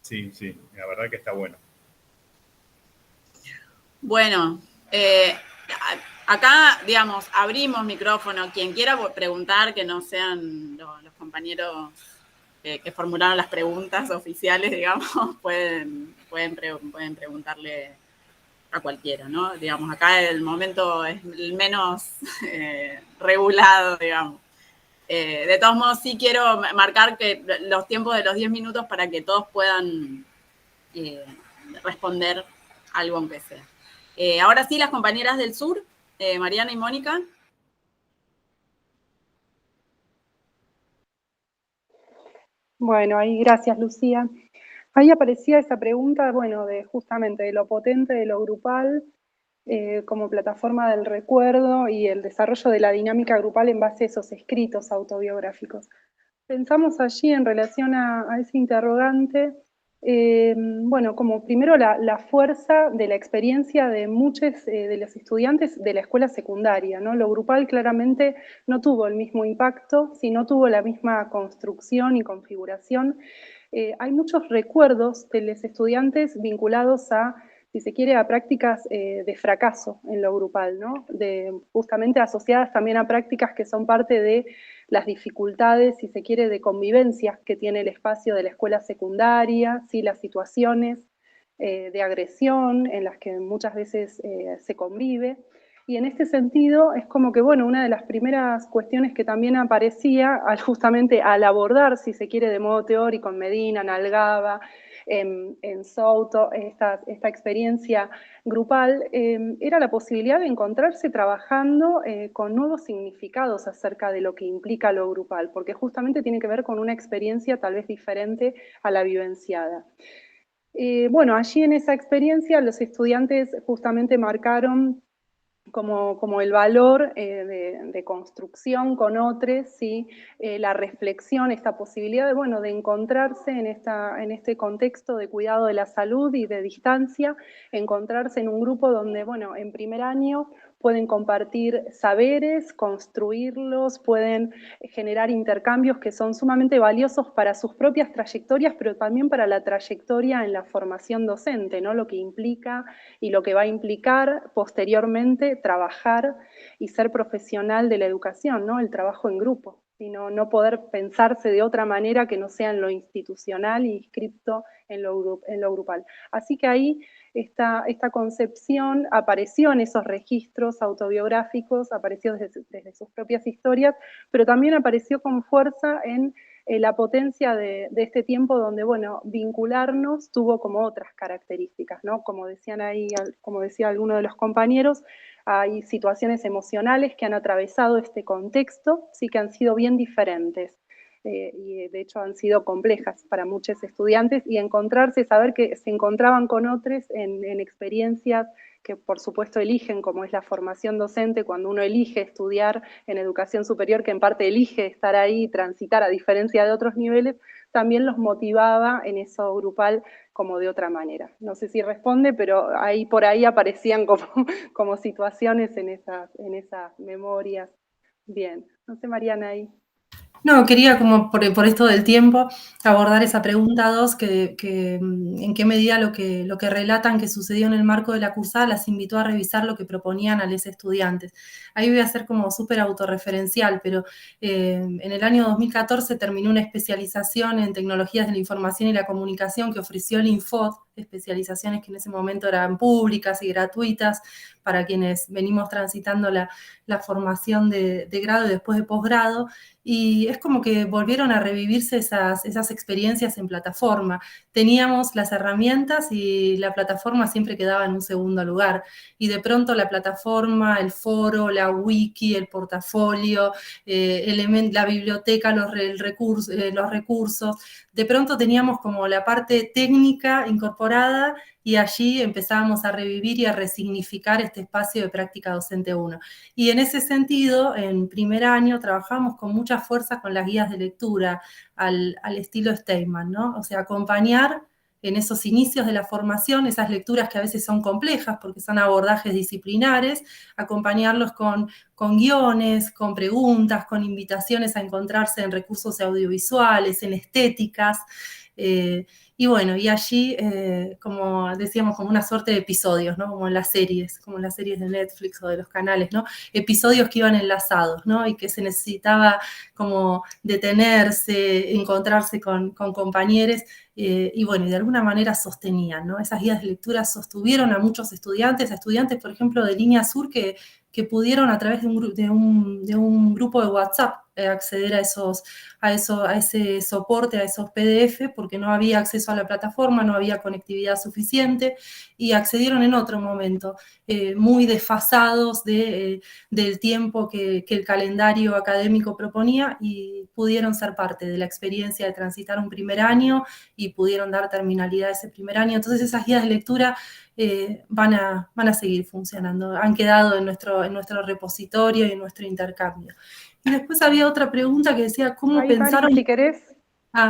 Sí, la verdad que está bueno. Bueno, Acá, digamos, abrimos micrófono. Quien quiera preguntar, que no sean los compañeros que formularon las preguntas oficiales, digamos, pueden preguntarle a cualquiera, ¿no? Digamos, acá el momento es el menos regulado, digamos. De todos modos, sí quiero marcar que los tiempos de los 10 minutos para que todos puedan responder algo aunque sea. Ahora sí, las compañeras del sur, Mariana y Mónica. Bueno, ahí gracias, Lucía. Ahí aparecía esa pregunta, bueno, justamente de lo potente de lo grupal como plataforma del recuerdo y el desarrollo de la dinámica grupal en base a esos escritos autobiográficos. Pensamos allí en relación a ese interrogante, bueno, como primero la fuerza de la experiencia de muchos de los estudiantes de la escuela secundaria, ¿no? Lo grupal claramente no tuvo el mismo impacto, si no tuvo la misma construcción y configuración. Hay muchos recuerdos de los estudiantes vinculados a, si se quiere, a prácticas de fracaso en lo grupal, ¿no? Justamente asociadas también a prácticas que son parte de las dificultades, si se quiere, de convivencia que tiene el espacio de la escuela secundaria, ¿sí? Las situaciones de agresión en las que muchas veces se convive. Y en este sentido es como que, bueno, una de las primeras cuestiones que también aparecía justamente al abordar, si se quiere, de modo teórico en Medina, en Algaba, en Souto, esta experiencia grupal, era la posibilidad de encontrarse trabajando con nuevos significados acerca de lo que implica lo grupal, porque justamente tiene que ver con una experiencia tal vez diferente a la vivenciada. Bueno, allí en esa experiencia los estudiantes justamente marcaron como el valor de construcción con otros, ¿sí? La reflexión, esta posibilidad de, bueno, de encontrarse en este contexto de cuidado de la salud y de distancia, encontrarse en un grupo donde, bueno, en primer año pueden compartir saberes, construirlos, pueden generar intercambios que son sumamente valiosos para sus propias trayectorias, pero también para la trayectoria en la formación docente, ¿no? Lo que implica y lo que va a implicar posteriormente trabajar y ser profesional de la educación, ¿no? El trabajo en grupo, sino no poder pensarse de otra manera que no sea en lo institucional y inscripto en lo grupal. Así que ahí esta concepción apareció en esos registros autobiográficos, apareció desde sus propias historias, pero también apareció con fuerza en la potencia de este tiempo donde, bueno, vincularnos tuvo como otras características, ¿no? Como decían ahí, como decía alguno de los compañeros, hay situaciones emocionales que han atravesado este contexto, sí que han sido bien diferentes. Y de hecho han sido complejas para muchos estudiantes, y encontrarse, saber que se encontraban con otros en experiencias que por supuesto eligen, como es la formación docente, cuando uno elige estudiar en educación superior, que en parte elige estar ahí y transitar a diferencia de otros niveles, también los motivaba en eso grupal como de otra manera. No sé si responde, pero ahí por ahí aparecían como situaciones en esas memorias. Bien, no sé, Mariana, ahí. No, quería como por esto del tiempo abordar esa pregunta 2, que en qué medida lo que relatan que sucedió en el marco de la cursada las invitó a revisar lo que proponían a los estudiantes. Ahí voy a ser como súper autorreferencial, pero en el año 2014 terminé una especialización en tecnologías de la información y la comunicación que ofreció el Infod, especializaciones que en ese momento eran públicas y gratuitas para quienes venimos transitando la formación de grado y después de posgrado, y es como que volvieron a revivirse esas experiencias en plataforma. Teníamos las herramientas y la plataforma siempre quedaba en un segundo lugar, y de pronto la plataforma, el foro, la wiki, el portafolio, la biblioteca, los recursos, de pronto teníamos como la parte técnica incorporada, y allí empezábamos a revivir y a resignificar este espacio de práctica docente 1. Y en ese sentido, en primer año, trabajamos con mucha fuerza con las guías de lectura, al estilo Steinman, ¿no? O sea, acompañar en esos inicios de la formación, esas lecturas que a veces son complejas porque son abordajes disciplinares, acompañarlos con guiones, con preguntas, con invitaciones a encontrarse en recursos audiovisuales, en estéticas, Y bueno, y allí, como decíamos, como una suerte de episodios, ¿no? Como en las series de Netflix o de los canales, ¿no? Episodios que iban enlazados, ¿no? Y que se necesitaba como detenerse, encontrarse con compañeros, y bueno, y de alguna manera sostenían, ¿no? Esas guías de lectura sostuvieron a muchos estudiantes, por ejemplo, de Línea Sur, que pudieron a través de un grupo de WhatsApp acceder a ese soporte, a esos PDF, porque no había acceso a la plataforma, no había conectividad suficiente, y accedieron en otro momento, muy desfasados del tiempo que el calendario académico proponía, y pudieron ser parte de la experiencia de transitar un primer año y pudieron dar terminalidad a ese primer año. Entonces esas guías de lectura van a seguir funcionando, han quedado en nuestro repositorio y en nuestro intercambio. Y después había otra pregunta que decía, ¿cómo Ahí, pensaron? Mari, si querés,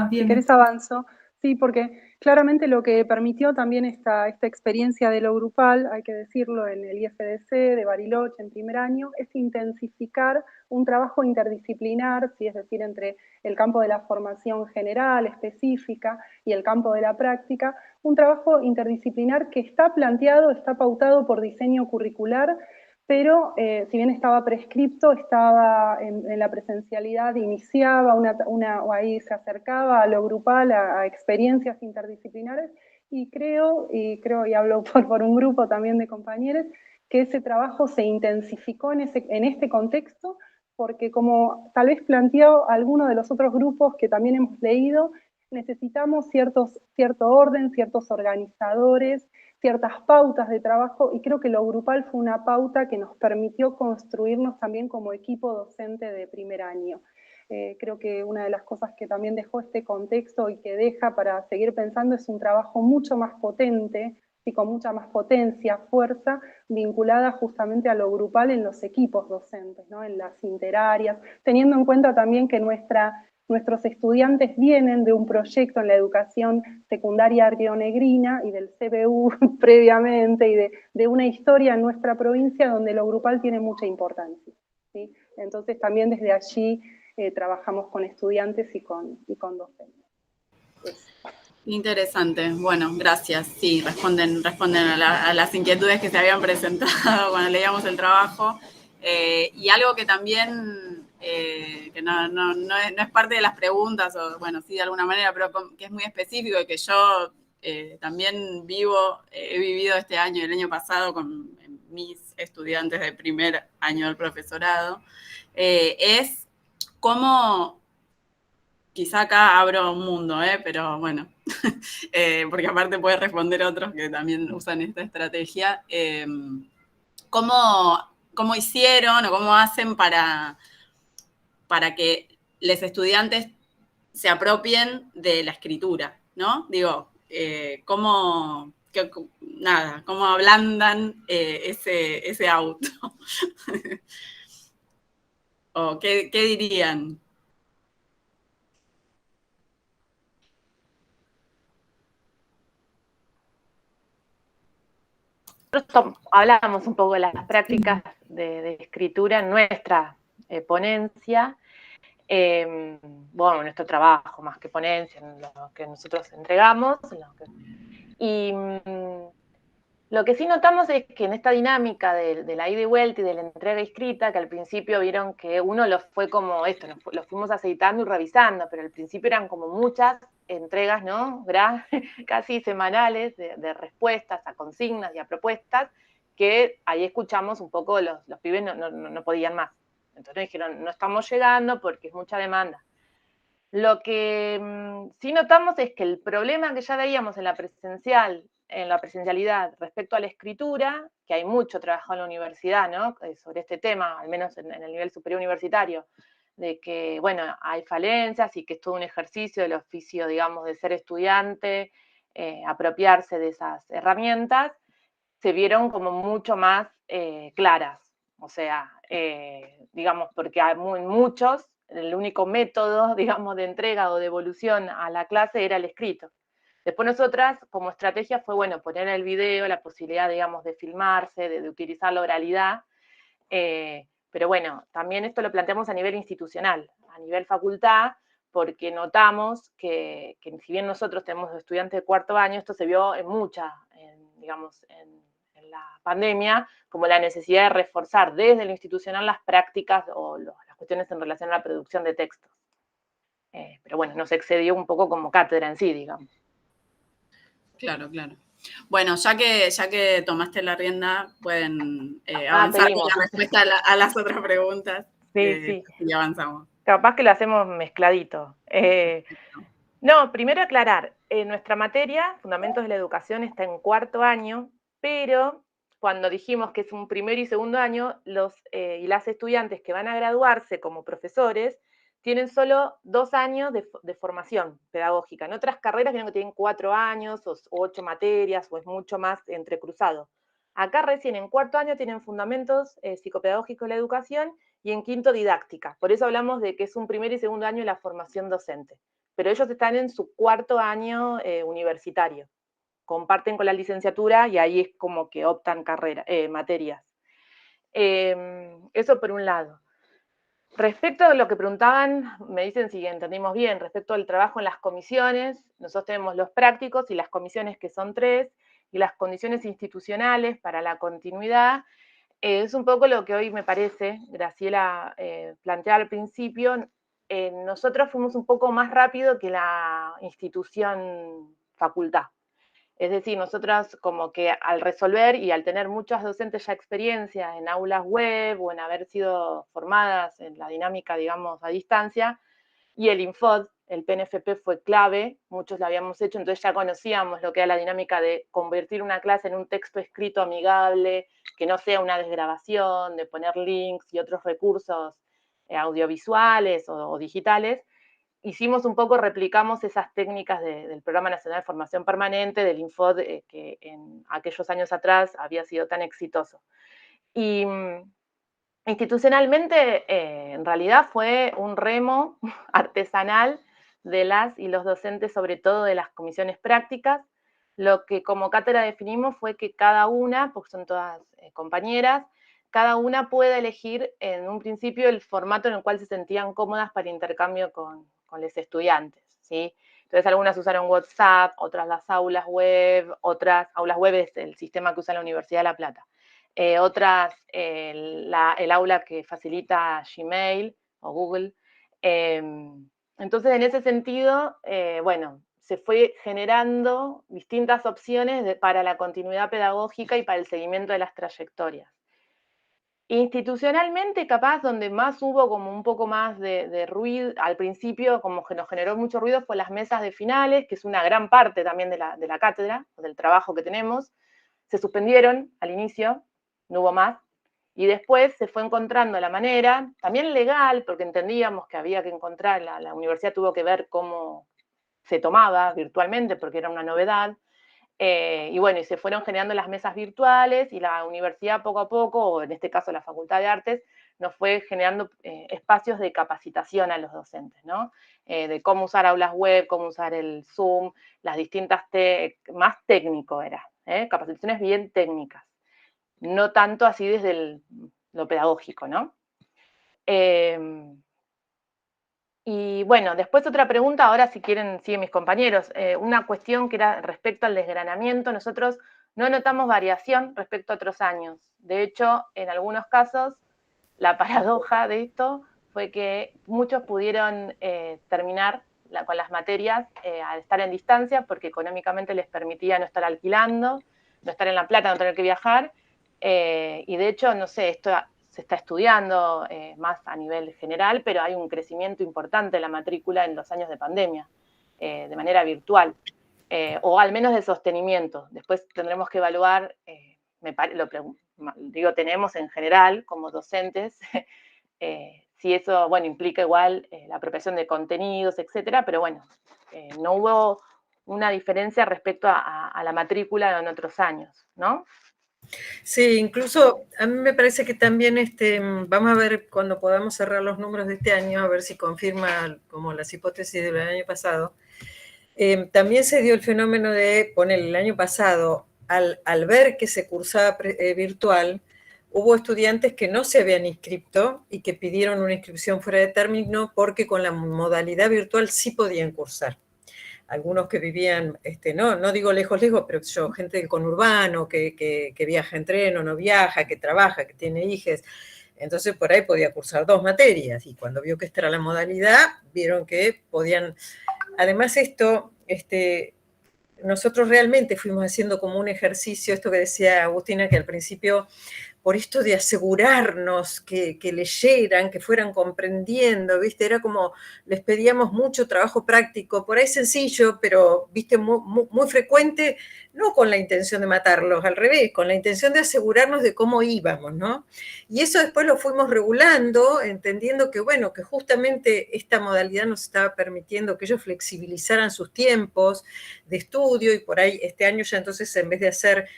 bien. Si querés avanzo. Sí, porque claramente lo que permitió también esta experiencia de lo grupal, hay que decirlo, en el IFDC de Bariloche en primer año, es intensificar un trabajo interdisciplinar, ¿sí? Es decir, entre el campo de la formación general, específica, y el campo de la práctica, un trabajo interdisciplinar que está planteado, está pautado por diseño curricular, pero si bien estaba prescripto, estaba en la presencialidad, iniciaba o ahí se acercaba a lo grupal, a experiencias interdisciplinares, y creo, y hablo por un grupo también de compañeros, que ese trabajo se intensificó en este contexto, porque como tal vez planteó alguno de los otros grupos que también hemos leído, necesitamos cierto orden, ciertos organizadores, ciertas pautas de trabajo, y creo que lo grupal fue una pauta que nos permitió construirnos también como equipo docente de primer año. Creo que una de las cosas que también dejó este contexto y que deja para seguir pensando es un trabajo mucho más potente y con mucha más potencia, fuerza, vinculada justamente a lo grupal en los equipos docentes, ¿no? En las interarias, teniendo en cuenta también que nuestros estudiantes vienen de un proyecto en la educación secundaria rionegrina y del CBU previamente, y de una historia en nuestra provincia donde lo grupal tiene mucha importancia, ¿sí? Entonces también desde allí trabajamos con estudiantes y con docentes. Eso. Interesante. Bueno, gracias. Sí, responden a las inquietudes que se habían presentado cuando leíamos el trabajo. Y algo que también, que no es parte de las preguntas, o bueno, sí de alguna manera, pero que es muy específico y que yo también he vivido este año y el año pasado con mis estudiantes de primer año del profesorado, es cómo... Quizá acá abro un mundo, pero bueno, porque aparte puede responder otros que también usan esta estrategia. ¿Cómo hicieron o cómo hacen para que los estudiantes se apropien de la escritura, ¿no? Digo, ¿cómo ablandan ese auto? ¿O qué dirían? Nosotros hablamos un poco de las prácticas de escritura en nuestra ponencia, bueno, nuestro trabajo más que ponencia, en lo que nosotros entregamos, y lo que sí notamos es que en esta dinámica de la ida y vuelta y de la entrega escrita, que al principio vieron que uno lo fue como esto, lo fuimos aceitando y revisando, pero al principio eran como muchas entregas, ¿no? Casi semanales de respuestas a consignas y a propuestas, que ahí escuchamos un poco, los pibes no podían más. Entonces dijeron, no estamos llegando porque es mucha demanda. Lo que sí notamos es que el problema que ya veíamos en la presencialidad respecto a la escritura, que hay mucho trabajo en la universidad, ¿no? Sobre este tema, al menos en el nivel superior universitario, de que, bueno, hay falencias y que es todo un ejercicio del oficio, digamos, de ser estudiante, apropiarse de esas herramientas, se vieron como mucho más claras. O sea, digamos, porque hay muchos, el único método, digamos, de entrega o de evolución a la clase era el escrito. Después nosotras, como estrategia, fue, bueno, poner el video, la posibilidad, digamos, de filmarse, de utilizar la oralidad, pero bueno, también esto lo planteamos a nivel institucional, a nivel facultad, porque notamos que si bien nosotros tenemos estudiantes de cuarto año, esto se vio en la pandemia, como la necesidad de reforzar desde lo institucional las prácticas o las cuestiones en relación a la producción de textos. Pero bueno, nos excedió un poco como cátedra en sí, digamos. Claro, claro. Bueno, ya que tomaste la rienda, pueden avanzar con la respuesta a las otras preguntas. Sí. Y avanzamos. Capaz que lo hacemos mezcladito. No, primero aclarar, nuestra materia, Fundamentos de la Educación, está en cuarto año, pero cuando dijimos que es un primer y segundo año, los y las estudiantes que van a graduarse como profesores tienen solo 2 años de formación pedagógica. En otras carreras creo que tienen 4 años o 8 materias, o es mucho más entrecruzado. Acá recién en cuarto año tienen fundamentos psicopedagógicos de la educación y en quinto didáctica. Por eso hablamos de que es un primer y segundo año de la formación docente. Pero ellos están en su cuarto año universitario. Comparten con la licenciatura y ahí es como que optan materias. Eso por un lado. Respecto a lo que preguntaban, me dicen si entendimos bien, respecto al trabajo en las comisiones, nosotros tenemos los prácticos y las comisiones que son 3, y las condiciones institucionales para la continuidad. Es un poco lo que hoy me parece, Graciela planteaba al principio, nosotros fuimos un poco más rápido que la institución facultad. Es decir, nosotras como que al resolver y al tener muchas docentes ya experiencia en aulas web o en haber sido formadas en la dinámica, digamos, a distancia, y el Infod, el PNFP fue clave, muchos lo habíamos hecho, entonces ya conocíamos lo que era la dinámica de convertir una clase en un texto escrito amigable, que no sea una desgrabación, de poner links y otros recursos audiovisuales o digitales. Hicimos un poco, replicamos esas técnicas del Programa Nacional de Formación Permanente, del Infod, que en aquellos años atrás había sido tan exitoso. Y institucionalmente, en realidad fue un remo artesanal de las y los docentes, sobre todo de las comisiones prácticas. Lo que como cátedra definimos fue que cada una, porque son todas compañeras, cada una puede elegir en un principio el formato en el cual se sentían cómodas para intercambio con los estudiantes, ¿sí? Entonces algunas usaron WhatsApp, otras las aulas web es el sistema que usa la Universidad de La Plata. Otras el aula que facilita Gmail o Google. Entonces, en ese sentido, bueno, se fue generando distintas opciones para la continuidad pedagógica y para el seguimiento de las trayectorias. Institucionalmente, capaz, donde más hubo como un poco más de ruido, al principio como que nos generó mucho ruido, fue las mesas de finales, que es una gran parte también de la cátedra, del trabajo que tenemos. Se suspendieron al inicio, no hubo más, y después se fue encontrando la manera, también legal, porque entendíamos que había que encontrar, la universidad tuvo que ver cómo se tomaba virtualmente, porque era una novedad, y bueno, y se fueron generando las mesas virtuales, y la universidad poco a poco, o en este caso la Facultad de Artes, nos fue generando espacios de capacitación a los docentes, ¿no? De cómo usar aulas web, cómo usar el Zoom, las distintas, más técnico era, capacitaciones bien técnicas, no tanto así desde lo pedagógico, ¿no? Y bueno, después otra pregunta, ahora si quieren siguen mis compañeros, una cuestión que era respecto al desgranamiento. Nosotros no notamos variación respecto a otros años. De hecho, en algunos casos, la paradoja de esto fue que muchos pudieron terminar con las materias al estar en distancia, porque económicamente les permitía no estar alquilando, no estar en La Plata, no tener que viajar, y de hecho, no sé, esto se está estudiando más a nivel general, pero hay un crecimiento importante de la matrícula en los años de pandemia, de manera virtual, o al menos de sostenimiento. Después tendremos que evaluar, tenemos en general como docentes, si eso, bueno, implica igual la apropiación de contenidos, etcétera, pero bueno, no hubo una diferencia respecto a la matrícula en otros años, ¿no? Sí, incluso a mí me parece que también vamos a ver cuando podamos cerrar los números de este año, a ver si confirma como las hipótesis del año pasado. También se dio el fenómeno de poner el año pasado, al ver que se cursaba virtual, hubo estudiantes que no se habían inscrito y que pidieron una inscripción fuera de término porque con la modalidad virtual sí podían cursar. Algunos que vivían, no digo lejos, pero gente del conurbano, que viaja en tren o no viaja, que trabaja, que tiene hijos, entonces por ahí podía cursar 2 materias, y cuando vio que esta era la modalidad, vieron que podían. Además esto, nosotros realmente fuimos haciendo como un ejercicio, esto que decía Agustina, que al principio, por esto de asegurarnos que leyeran, que fueran comprendiendo, ¿viste? Era como, les pedíamos mucho trabajo práctico, por ahí sencillo, pero, ¿viste? Muy frecuente, no con la intención de matarlos, al revés, con la intención de asegurarnos de cómo íbamos, ¿no? Y eso después lo fuimos regulando, entendiendo que, bueno, que justamente esta modalidad nos estaba permitiendo que ellos flexibilizaran sus tiempos de estudio, y por ahí este año ya entonces, en vez de hacer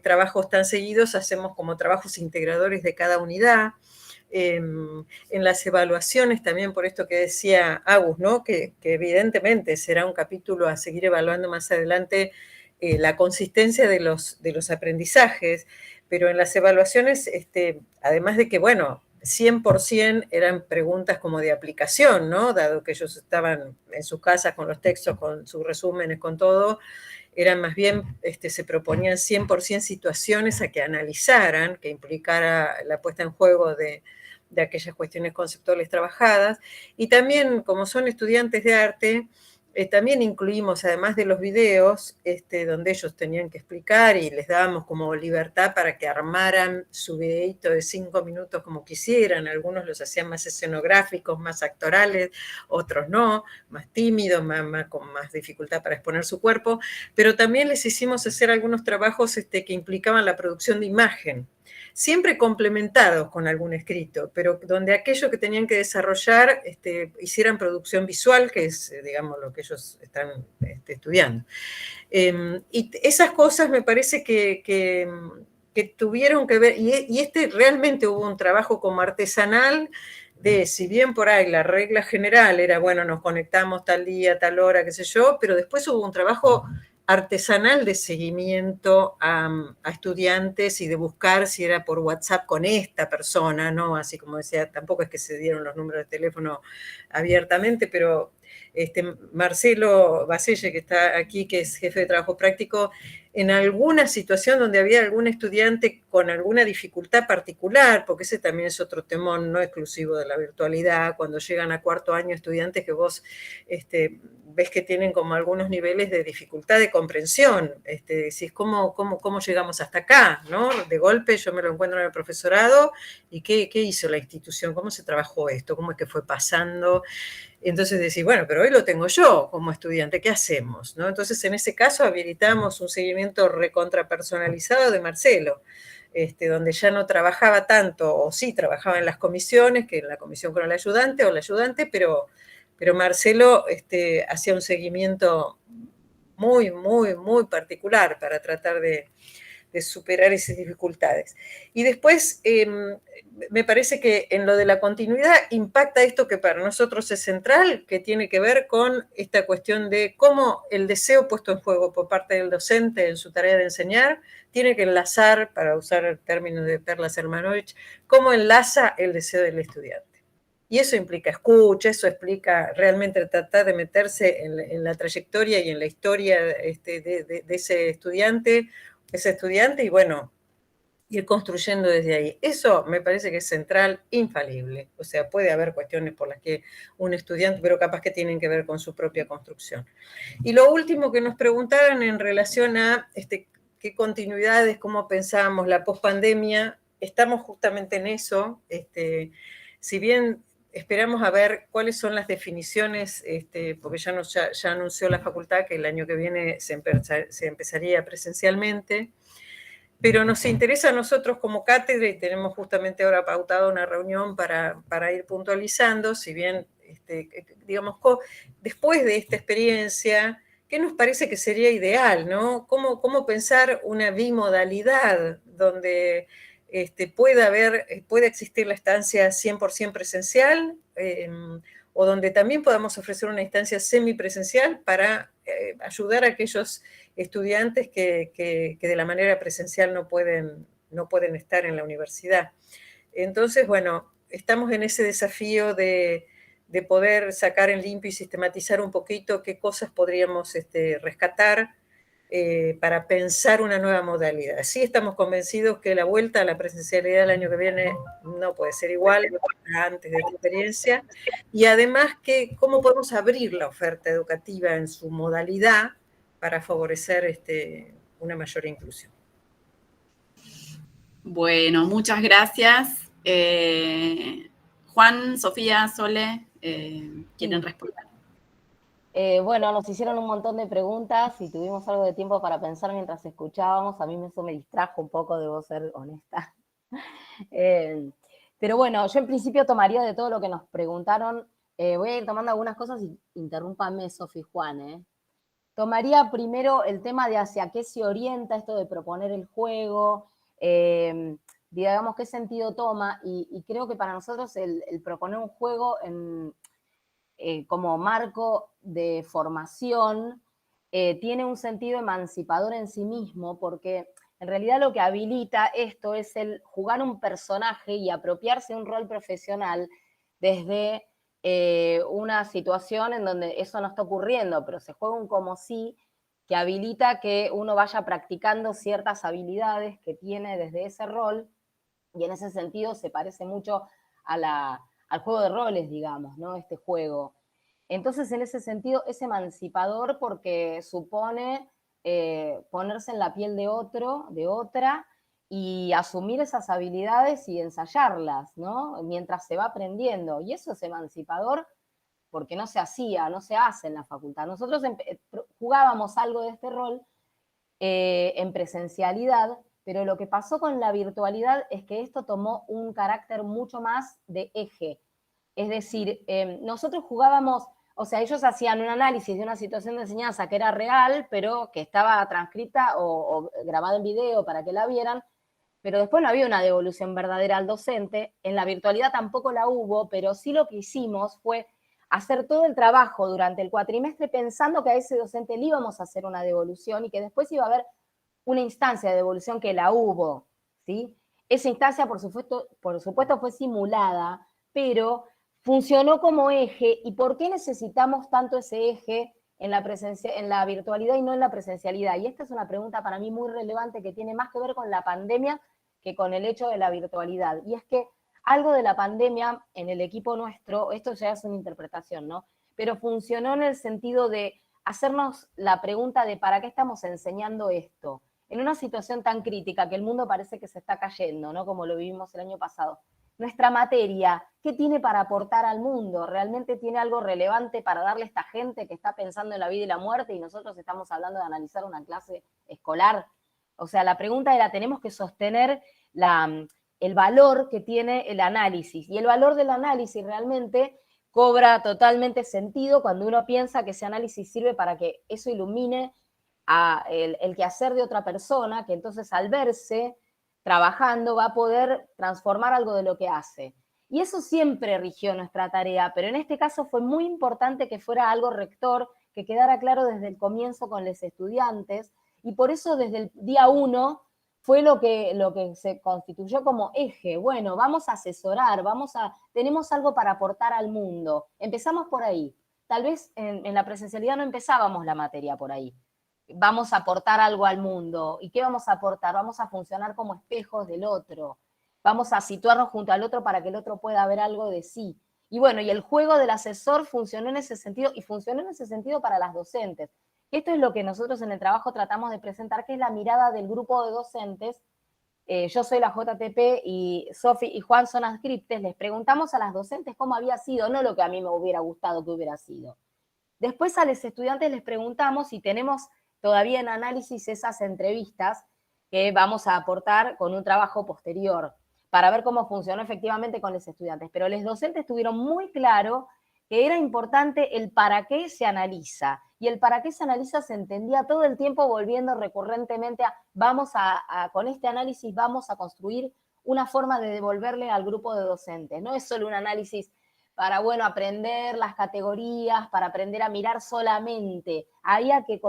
trabajos tan seguidos, hacemos como trabajos integradores de cada unidad. En las evaluaciones también, por esto que decía Agus, ¿no? Que evidentemente será un capítulo a seguir evaluando más adelante, la consistencia de los aprendizajes, pero en las evaluaciones, además de que, bueno, 100% eran preguntas como de aplicación, ¿no? Dado que ellos estaban en sus casas con los textos, con sus resúmenes, con todo, eran más bien, se proponían 100% situaciones a que analizaran, que implicara la puesta en juego de aquellas cuestiones conceptuales trabajadas. Y también, como son estudiantes de arte, también incluimos, además de los videos, donde ellos tenían que explicar y les dábamos como libertad para que armaran su videíto de 5 minutos como quisieran. Algunos los hacían más escenográficos, más actorales, otros no, más tímidos, con más dificultad para exponer su cuerpo, pero también les hicimos hacer algunos trabajos que implicaban la producción de imagen, siempre complementados con algún escrito, pero donde aquello que tenían que desarrollar hicieran producción visual, que es, digamos, lo que ellos están estudiando. Y esas cosas me parece que tuvieron que ver, y realmente hubo un trabajo como artesanal, de, si bien por ahí la regla general era, bueno, nos conectamos tal día, tal hora, qué sé yo, pero después hubo un trabajo artesanal de seguimiento a estudiantes y de buscar si era por WhatsApp con esta persona, ¿no? Así como decía, tampoco es que se dieron los números de teléfono abiertamente, pero Marcelo Baselle, que está aquí, que es jefe de trabajo práctico, en alguna situación donde había algún estudiante con alguna dificultad particular, porque ese también es otro temón no exclusivo de la virtualidad, cuando llegan a 4º año estudiantes que vos ves que tienen como algunos niveles de dificultad de comprensión, decís, ¿cómo llegamos hasta acá? ¿No? De golpe yo me lo encuentro en el profesorado, y ¿qué hizo la institución? ¿Cómo se trabajó esto? ¿Cómo es que fue pasando? Entonces decís, bueno, pero hoy lo tengo yo como estudiante, ¿qué hacemos? ¿No? Entonces en ese caso habilitamos un seguimiento recontrapersonalizado de Marcelo, donde ya no trabajaba tanto, o sí trabajaba en las comisiones, que en la comisión con el ayudante o la ayudante, pero Marcelo hacía un seguimiento muy, muy, muy particular para tratar de superar esas dificultades. Y después, me parece que en lo de la continuidad impacta esto que para nosotros es central, que tiene que ver con esta cuestión de cómo el deseo puesto en juego por parte del docente en su tarea de enseñar tiene que enlazar, para usar el término de Perla Sermanovich, cómo enlaza el deseo del estudiante. Y eso implica escucha, eso explica realmente tratar de meterse en la trayectoria y en la historia de ese estudiante, y bueno, ir construyendo desde ahí. Eso me parece que es central, infalible. O sea, puede haber cuestiones por las que un estudiante, pero capaz que tienen que ver con su propia construcción. Y lo último que nos preguntaron en relación a qué continuidades, cómo pensábamos la pospandemia, estamos justamente en eso. Si bien esperamos a ver cuáles son las definiciones, porque ya anunció la facultad que el año que viene se empezaría presencialmente, pero nos interesa a nosotros como cátedra, y tenemos justamente ahora pautada una reunión para ir puntualizando, si bien, digamos, después de esta experiencia, ¿qué nos parece que sería ideal, ¿no? ¿Cómo pensar una bimodalidad donde pueda existir la estancia 100% presencial, o donde también podamos ofrecer una instancia semipresencial para ayudar a aquellos estudiantes que de la manera presencial no pueden no pueden estar en la universidad. Entonces, bueno, estamos en ese desafío de poder sacar en limpio y sistematizar un poquito qué cosas podríamos rescatar para pensar una nueva modalidad. Sí estamos convencidos que la vuelta a la presencialidad el año que viene no puede ser igual a antes de esta experiencia, y además que cómo podemos abrir la oferta educativa en su modalidad para favorecer una mayor inclusión. Bueno, muchas gracias. Juan, Sofía, Sole, ¿quieren responder? Bueno, nos hicieron un montón de preguntas y tuvimos algo de tiempo para pensar mientras escuchábamos. A mí eso me distrajo un poco, debo ser honesta. Pero bueno, yo en principio tomaría de todo lo que nos preguntaron. Voy a ir tomando algunas cosas y interrúmpame, Sofía y Juan. Tomaría primero el tema de hacia qué se orienta esto de proponer el juego, digamos qué sentido toma, y creo que para nosotros el proponer un juego como marco de formación tiene un sentido emancipador en sí mismo, porque en realidad lo que habilita esto es el jugar un personaje y apropiarse de un rol profesional desde una situación en donde eso no está ocurriendo, pero se juega un como sí, que habilita que uno vaya practicando ciertas habilidades que tiene desde ese rol, y en ese sentido se parece mucho al juego de roles, digamos, ¿no? Este juego. Entonces, en ese sentido, es emancipador porque supone ponerse en la piel de otro, de otra, y asumir esas habilidades y ensayarlas, ¿no? Mientras se va aprendiendo. Y eso es emancipador porque no se hacía, no se hace en la facultad. Nosotros jugábamos algo de este rol en presencialidad, pero lo que pasó con la virtualidad es que esto tomó un carácter mucho más de eje. Es decir, nosotros jugábamos, o sea, ellos hacían un análisis de una situación de enseñanza que era real, pero que estaba transcrita o grabada en video para que la vieran, pero después no había una devolución verdadera al docente. En la virtualidad tampoco la hubo, pero sí lo que hicimos fue hacer todo el trabajo durante el cuatrimestre pensando que a ese docente le íbamos a hacer una devolución y que después iba a haber una instancia de devolución que la hubo, ¿sí? Esa instancia, por supuesto fue simulada, pero funcionó como eje. ¿Y por qué necesitamos tanto ese eje en la virtualidad y no en la presencialidad? Y esta es una pregunta para mí muy relevante que tiene más que ver con la pandemia que con el hecho de la virtualidad. Y es que algo de la pandemia en el equipo nuestro, esto ya es una interpretación, ¿no? Pero funcionó en el sentido de hacernos la pregunta de ¿para qué estamos enseñando esto? En una situación tan crítica que el mundo parece que se está cayendo, ¿no? Como lo vivimos el año pasado. Nuestra materia, ¿qué tiene para aportar al mundo? ¿Realmente tiene algo relevante para darle a esta gente que está pensando en la vida y la muerte y nosotros estamos hablando de analizar una clase escolar? O sea, la pregunta era, tenemos que sostener el valor que tiene el análisis. Y el valor del análisis realmente cobra totalmente sentido cuando uno piensa que ese análisis sirve para que eso ilumine el quehacer de otra persona, que entonces al verse trabajando va a poder transformar algo de lo que hace. Y eso siempre rigió nuestra tarea, pero en este caso fue muy importante que fuera algo rector, que quedara claro desde el comienzo con los estudiantes, y por eso desde el día 1 fue lo que se constituyó como eje. Bueno, vamos a asesorar, tenemos algo para aportar al mundo. Empezamos por ahí. Tal vez en la presencialidad no empezábamos la materia por ahí. Vamos a aportar algo al mundo. ¿Y qué vamos a aportar? Vamos a funcionar como espejos del otro. Vamos a situarnos junto al otro para que el otro pueda ver algo de sí. Y bueno, y el juego del asesor funcionó en ese sentido, y funcionó en ese sentido para las docentes. Esto es lo que nosotros en el trabajo tratamos de presentar, que es la mirada del grupo de docentes. Yo soy la JTP y Sofi y Juan son adscriptes. Les preguntamos a las docentes cómo había sido, no lo que a mí me hubiera gustado que hubiera sido. Después a los estudiantes les preguntamos y tenemos todavía en análisis esas entrevistas que vamos a aportar con un trabajo posterior para ver cómo funcionó efectivamente con los estudiantes. Pero los docentes tuvieron muy claro que era importante el para qué se analiza. Y el para qué se analiza se entendía todo el tiempo volviendo recurrentemente con este análisis vamos a construir una forma de devolverle al grupo de docentes. No es solo un análisis para, bueno, aprender las categorías, para aprender a mirar solamente. Había que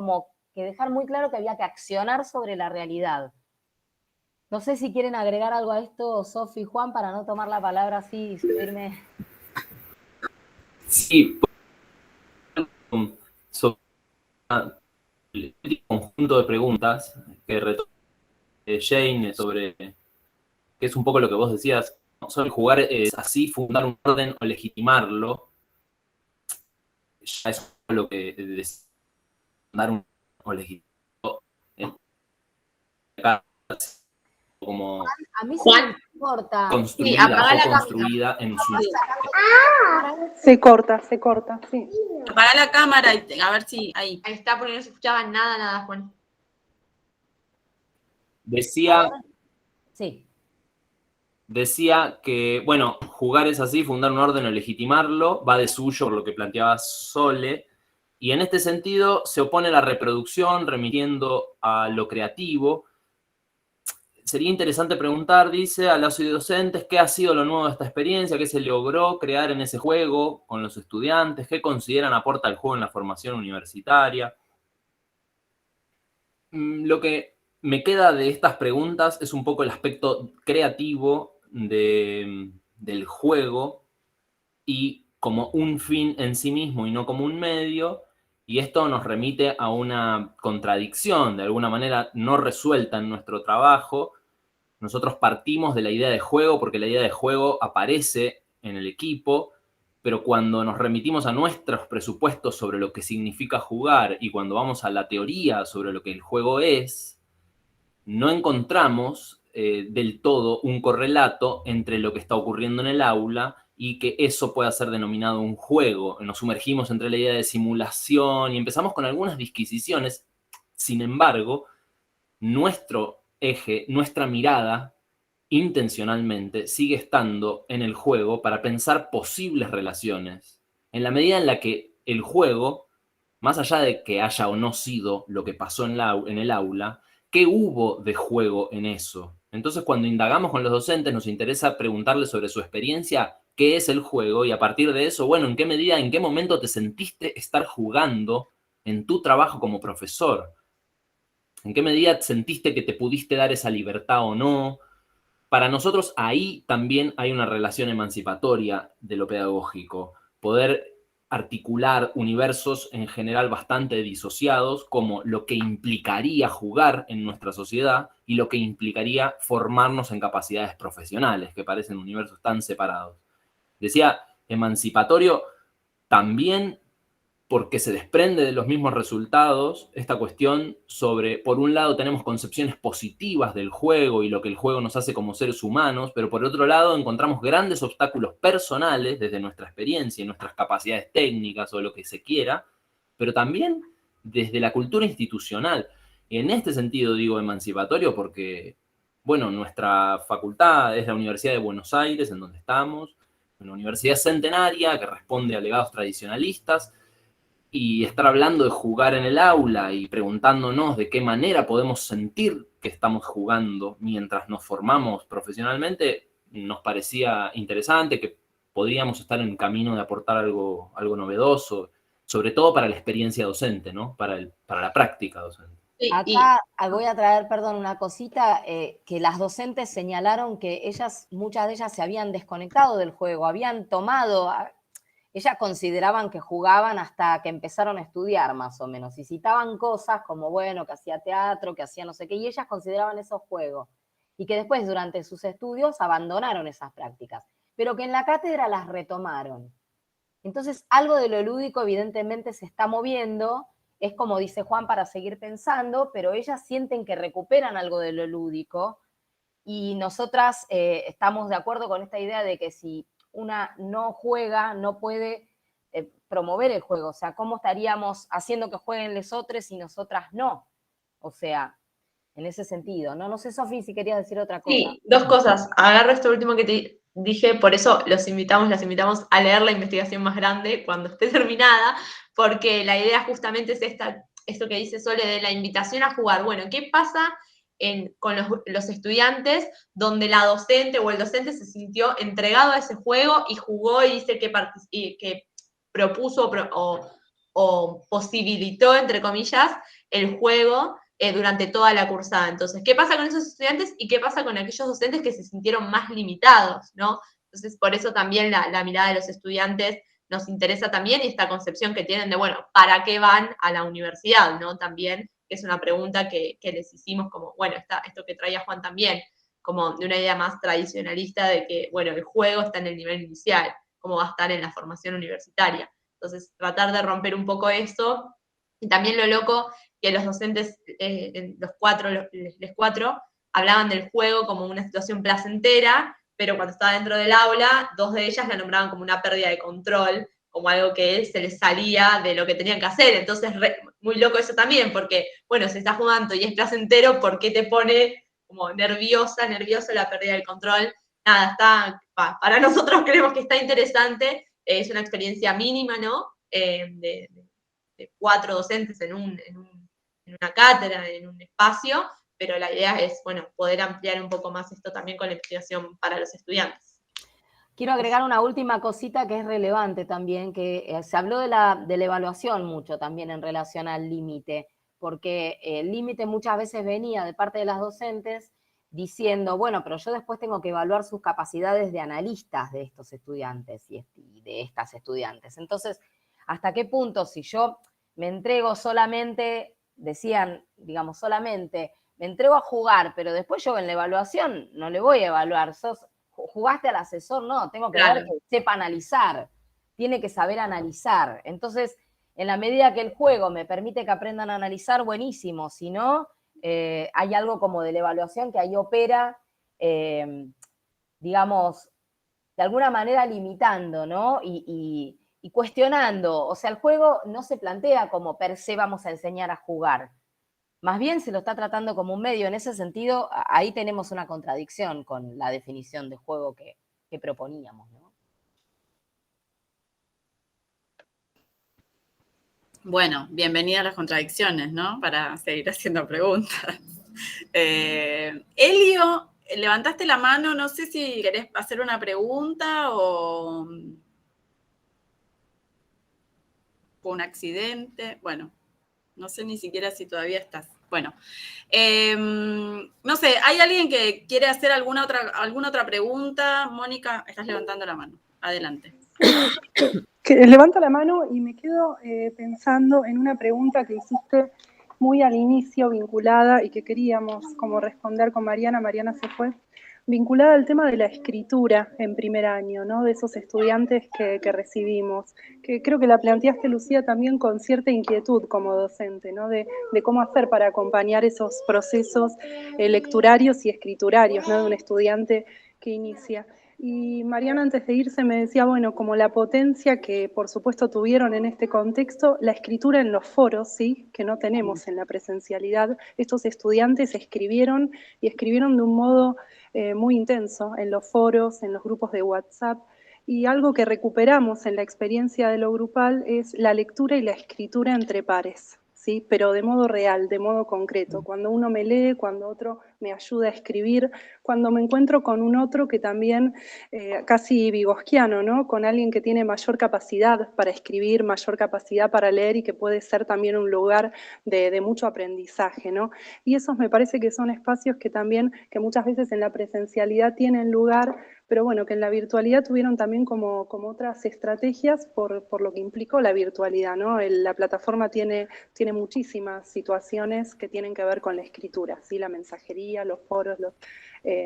dejar muy claro que había que accionar sobre la realidad. No sé si quieren agregar algo a esto, Sofi y Juan, para no tomar la palabra así y subirme. Sí, sobre el conjunto de preguntas que retoma Jane sobre, que es un poco lo que vos decías, no solo jugar es así, fundar un orden o legitimarlo, ya es lo que es fundar un o legitimarlo, como A mí Juan, sí me importa. construida, sí, apaga fue la cámara. construida en su... Se corta, sí. Apaga la cámara y a ver si ahí. Ahí está, porque no se escuchaba nada, Juan. Decía Sí. que, bueno, jugar es así, fundar un orden o legitimarlo, va de suyo por lo que planteaba Sole, y en este sentido se opone a la reproducción, remitiendo a lo creativo. Sería interesante preguntar, dice, a los docentes, ¿qué ha sido lo nuevo de esta experiencia? ¿Qué se logró crear en ese juego con los estudiantes? ¿Qué consideran aporta el juego en la formación universitaria? Lo que me queda de estas preguntas es un poco el aspecto creativo del juego y como un fin en sí mismo y no como un medio, y esto nos remite a una contradicción de alguna manera no resuelta en nuestro trabajo. Nosotros partimos de la idea de juego porque la idea de juego aparece en el equipo, pero cuando nos remitimos a nuestros presupuestos sobre lo que significa jugar y cuando vamos a la teoría sobre lo que el juego es, no encontramos del todo un correlato entre lo que está ocurriendo en el aula y que eso pueda ser denominado un juego. Nos sumergimos entre la idea de simulación y empezamos con algunas disquisiciones. Sin embargo, nuestro eje, nuestra mirada, intencionalmente, sigue estando en el juego para pensar posibles relaciones. En la medida en la que el juego, más allá de que haya o no sido lo que pasó en el aula, ¿qué hubo de juego en eso? Entonces, cuando indagamos con los docentes, nos interesa preguntarles sobre su experiencia, qué es el juego, y a partir de eso, bueno, ¿en qué medida, en qué momento te sentiste estar jugando en tu trabajo como profesor? ¿En qué medida sentiste que te pudiste dar esa libertad o no? Para nosotros ahí también hay una relación emancipatoria de lo pedagógico. Poder articular universos en general bastante disociados, como lo que implicaría jugar en nuestra sociedad y lo que implicaría formarnos en capacidades profesionales, que parecen universos tan separados. Decía emancipatorio también porque se desprende de los mismos resultados esta cuestión sobre, por un lado tenemos concepciones positivas del juego y lo que el juego nos hace como seres humanos, pero por otro lado encontramos grandes obstáculos personales desde nuestra experiencia y nuestras capacidades técnicas o lo que se quiera, pero también desde la cultura institucional. Y en este sentido digo emancipatorio porque, bueno, nuestra facultad es la Universidad de Buenos Aires, en donde estamos, una universidad centenaria que responde a legados tradicionalistas, y estar hablando de jugar en el aula y preguntándonos de qué manera podemos sentir que estamos jugando mientras nos formamos profesionalmente, nos parecía interesante, que podríamos estar en camino de aportar algo novedoso, sobre todo para la experiencia docente, ¿no? Para la práctica docente. Acá voy a traer, perdón, una cosita, que las docentes señalaron que muchas de ellas se habían desconectado del juego, habían tomado... Ellas consideraban que jugaban hasta que empezaron a estudiar, más o menos, y citaban cosas como, bueno, que hacía teatro, que hacía no sé qué, y ellas consideraban esos juegos, y que después, durante sus estudios, abandonaron esas prácticas, pero que en la cátedra las retomaron. Entonces, algo de lo lúdico, evidentemente, se está moviendo, es como dice Juan, para seguir pensando, pero ellas sienten que recuperan algo de lo lúdico, y nosotras estamos de acuerdo con esta idea de que si una no juega, no puede promover el juego. O sea, ¿cómo estaríamos haciendo que jueguen los otros y nosotras no? O sea, en ese sentido, ¿no? No sé, Sofi, si querías decir otra cosa. Sí, dos cosas. Agarro esto último que te dije, por eso las invitamos a leer la investigación más grande cuando esté terminada, porque la idea justamente es esto que dice Sole de la invitación a jugar. Bueno, ¿qué pasa con los estudiantes donde la docente o el docente se sintió entregado a ese juego y jugó y dice que propuso o posibilitó, entre comillas, el juego durante toda la cursada. Entonces, ¿qué pasa con esos estudiantes y qué pasa con aquellos docentes que se sintieron más limitados, ¿no? Entonces, por eso también la mirada de los estudiantes nos interesa también, y esta concepción que tienen de, bueno, ¿para qué van a la universidad, no? También es una pregunta que les hicimos como, bueno, esto que traía Juan también, como de una idea más tradicionalista de que, bueno, el juego está en el nivel inicial, cómo va a estar en la formación universitaria. Entonces, tratar de romper un poco eso, y también lo loco que los docentes, los cuatro, hablaban del juego como una situación placentera, pero cuando estaba dentro del aula, 2 de ellas la nombraban como una pérdida de control, como algo que se les salía de lo que tenían que hacer. Entonces, muy loco eso también, porque, bueno, si estás jugando y es placentero, ¿por qué te pone como nerviosa la pérdida del control? Nada, para nosotros creemos que está interesante, es una experiencia mínima, ¿no? De 4 docentes en una cátedra, en un espacio, pero la idea es, bueno, poder ampliar un poco más esto también con la investigación para los estudiantes. Quiero agregar una última cosita que es relevante también, que se habló de la evaluación mucho también en relación al límite, porque el límite muchas veces venía de parte de las docentes diciendo, bueno, pero yo después tengo que evaluar sus capacidades de analistas de estos estudiantes y de estas estudiantes. Entonces, ¿hasta qué punto si yo me entrego solamente, decían, digamos, solamente, me entrego a jugar, pero después yo en la evaluación no le voy a evaluar, jugaste al asesor, no, tengo que ver que sepa analizar, tiene que saber analizar. Entonces, en la medida que el juego me permite que aprendan a analizar, buenísimo, si no, hay algo como de la evaluación que ahí opera, digamos, de alguna manera limitando, ¿no? Y cuestionando, o sea, el juego no se plantea como per se vamos a enseñar a jugar, más bien se lo está tratando como un medio. En ese sentido, ahí tenemos una contradicción con la definición de juego que proponíamos, ¿no? Bueno, bienvenida a las contradicciones, ¿no? Para seguir haciendo preguntas. Elio, levantaste la mano, no sé si querés hacer una pregunta o fue un accidente. Bueno, no sé ni siquiera si todavía estás. Bueno, no sé, ¿hay alguien que quiere hacer alguna otra pregunta? Mónica, estás levantando la mano. Adelante. Levanto la mano y me quedo pensando en una pregunta que hiciste muy al inicio, vinculada, y que queríamos como responder con Mariana. Mariana se fue. Vinculada al tema de la escritura en primer año, ¿no? De esos estudiantes que recibimos, que creo que la planteaste, Lucía, también con cierta inquietud como docente, ¿no? De cómo hacer para acompañar esos procesos lecturarios y escriturarios, ¿no? De un estudiante que inicia. Y Mariana, antes de irse, me decía, bueno, como la potencia que por supuesto tuvieron en este contexto, la escritura en los foros, ¿sí? Que no tenemos en la presencialidad. Estos estudiantes escribieron y escribieron de un modo muy intenso en los foros, en los grupos de WhatsApp, y algo que recuperamos en la experiencia de lo grupal es la lectura y la escritura entre pares, ¿sí? Pero de modo real, de modo concreto, cuando uno me lee, cuando otro me ayuda a escribir, cuando me encuentro con un otro que también, casi vygotsquiano, ¿no? Con alguien que tiene mayor capacidad para escribir, mayor capacidad para leer y que puede ser también un lugar de mucho aprendizaje, ¿no? Y esos me parece que son espacios que también, que muchas veces en la presencialidad tienen lugar, pero bueno, que en la virtualidad tuvieron también como otras estrategias por lo que implicó la virtualidad, ¿no? La plataforma tiene muchísimas situaciones que tienen que ver con la escritura, ¿sí? La mensajería, los foros,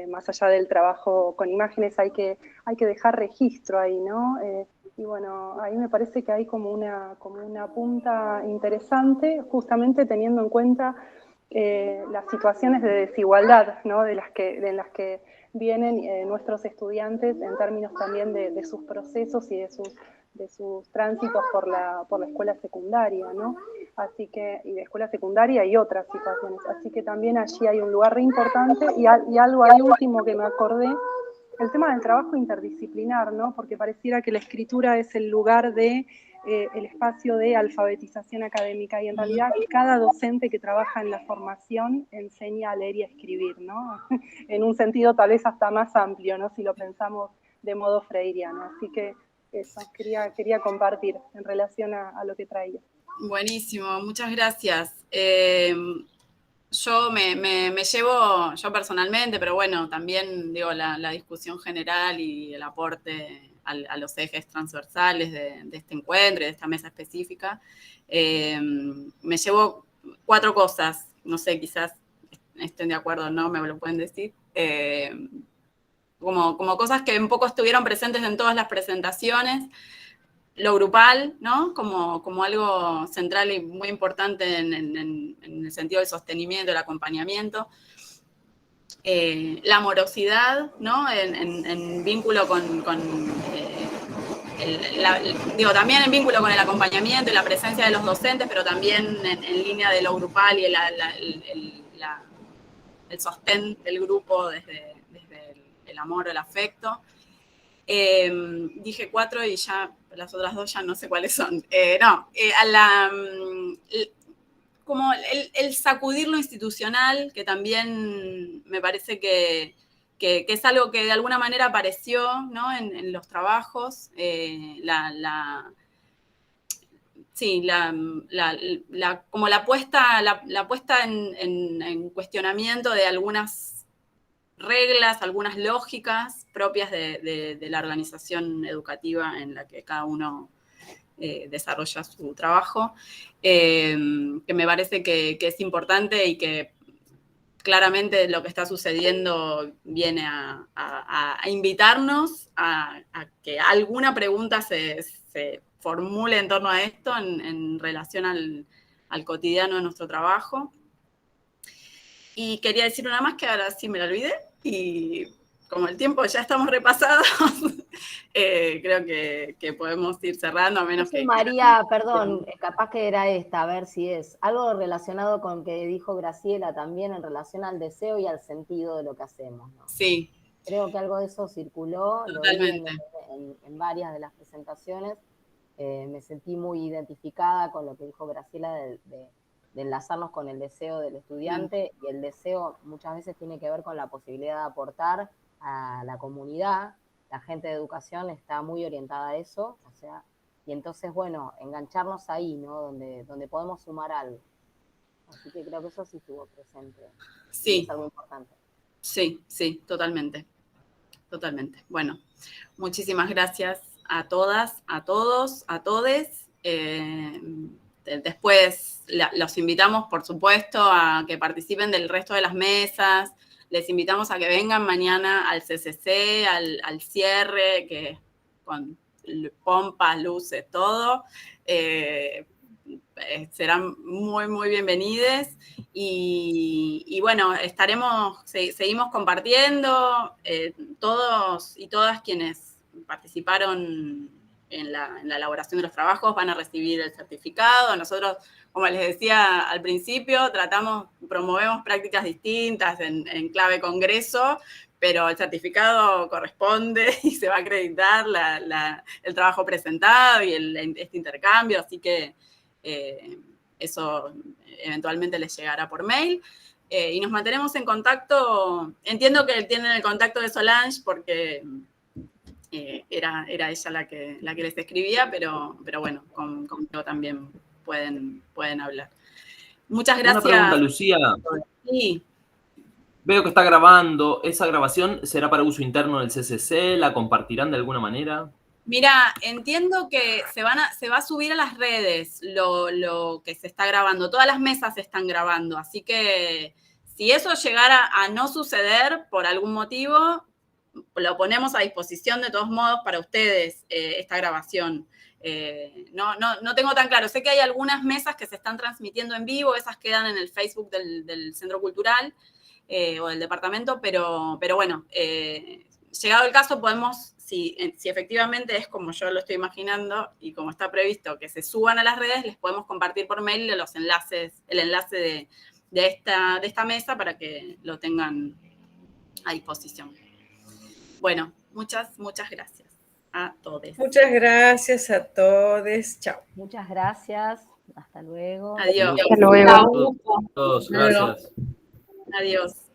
más allá del trabajo con imágenes, hay que dejar registro ahí, ¿no? Y bueno, ahí me parece que hay como una punta interesante, justamente teniendo en cuenta las situaciones de desigualdad, ¿no? en las que vienen nuestros estudiantes en términos también de sus procesos y de sus tránsitos por la escuela secundaria, ¿no? Así que, y de escuela secundaria y otras situaciones. Así que también allí hay un lugar re importante y algo ahí último que me acordé, el tema del trabajo interdisciplinar, ¿no? Porque pareciera que la escritura es el lugar el espacio de alfabetización académica, y en realidad cada docente que trabaja en la formación enseña a leer y a escribir, ¿no? En un sentido tal vez hasta más amplio, ¿no? Si lo pensamos de modo freiriano. Así que eso, quería compartir en relación a lo que traía. Buenísimo, muchas gracias. yo me llevo, yo personalmente, pero bueno, también digo la discusión general y el aporte a los ejes transversales de este encuentro y de esta mesa específica, me llevo 4 cosas, no sé, quizás estén de acuerdo o no, me lo pueden decir, como cosas que un poco estuvieron presentes en todas las presentaciones. Lo grupal, ¿no? Como algo central y muy importante en el sentido del sostenimiento, del acompañamiento. La amorosidad, ¿no? En vínculo digo, también en vínculo con el acompañamiento y la presencia de los docentes, pero también en línea de lo grupal y el sostén del grupo desde el amor o el afecto. Dije 4 y ya las otras 2 ya no sé cuáles son. Como el sacudir lo institucional, que también me parece que es algo que de alguna manera apareció, ¿no? en los trabajos. Como la puesta en cuestionamiento de algunas reglas, algunas lógicas propias de la organización educativa en la que cada uno desarrolla su trabajo, que me parece que es importante y que claramente lo que está sucediendo viene a invitarnos a que alguna pregunta se formule en torno a esto en relación al cotidiano de nuestro trabajo. Y quería decir una más que ahora sí me la olvidé, y como el tiempo ya estamos repasados, creo que podemos ir cerrando, a menos que... María, perdón, capaz que era esta, a ver si es. Algo relacionado con que dijo Graciela también en relación al deseo y al sentido de lo que hacemos, ¿no? Sí. Creo que algo de eso circuló, Totalmente. Lo vi en varias de las presentaciones. Me sentí muy identificada con lo que dijo Graciela de enlazarnos con el deseo del estudiante, y el deseo muchas veces tiene que ver con la posibilidad de aportar a la comunidad. La gente de educación está muy orientada a eso, o sea, y entonces, bueno, engancharnos ahí, ¿no? Donde podemos sumar algo. Así que creo que eso sí estuvo presente. Sí. Es algo importante. Sí, totalmente. Totalmente. Bueno, muchísimas gracias a todas, a todos, a todes. Después los invitamos, por supuesto, a que participen del resto de las mesas. Les invitamos a que vengan mañana al CCC, al cierre, que con pompas, luces, todo. Serán muy, muy bienvenides. Y bueno, seguimos compartiendo, todos y todas quienes participaron en la elaboración de los trabajos van a recibir el certificado. Nosotros, como les decía al principio, promovemos prácticas distintas en clave congreso, pero el certificado corresponde y se va a acreditar el trabajo presentado y este intercambio, así que eso eventualmente les llegará por mail. Y nos mantenemos en contacto. Entiendo que tienen el contacto de Solange porque era ella la que les escribía, pero bueno, conmigo también pueden hablar. Muchas gracias. Una pregunta, Lucía. Sí. Veo que está grabando. ¿Esa grabación será para uso interno del CCC? ¿La compartirán de alguna manera? Mira, entiendo que se va a subir a las redes lo que se está grabando. Todas las mesas se están grabando, así que si eso llegara a no suceder por algún motivo, lo ponemos a disposición de todos modos para ustedes, esta grabación. No tengo tan claro. Sé que hay algunas mesas que se están transmitiendo en vivo, esas quedan en el Facebook del Centro Cultural o del departamento, pero bueno, llegado el caso podemos... Si efectivamente es como yo lo estoy imaginando y como está previsto que se suban a las redes, les podemos compartir por mail el enlace de esta mesa para que lo tengan a disposición. Bueno, muchas gracias a todos. Muchas gracias a todos. Chao. Muchas gracias. Hasta luego. Adiós. Hasta luego. Todos, gracias. Adiós.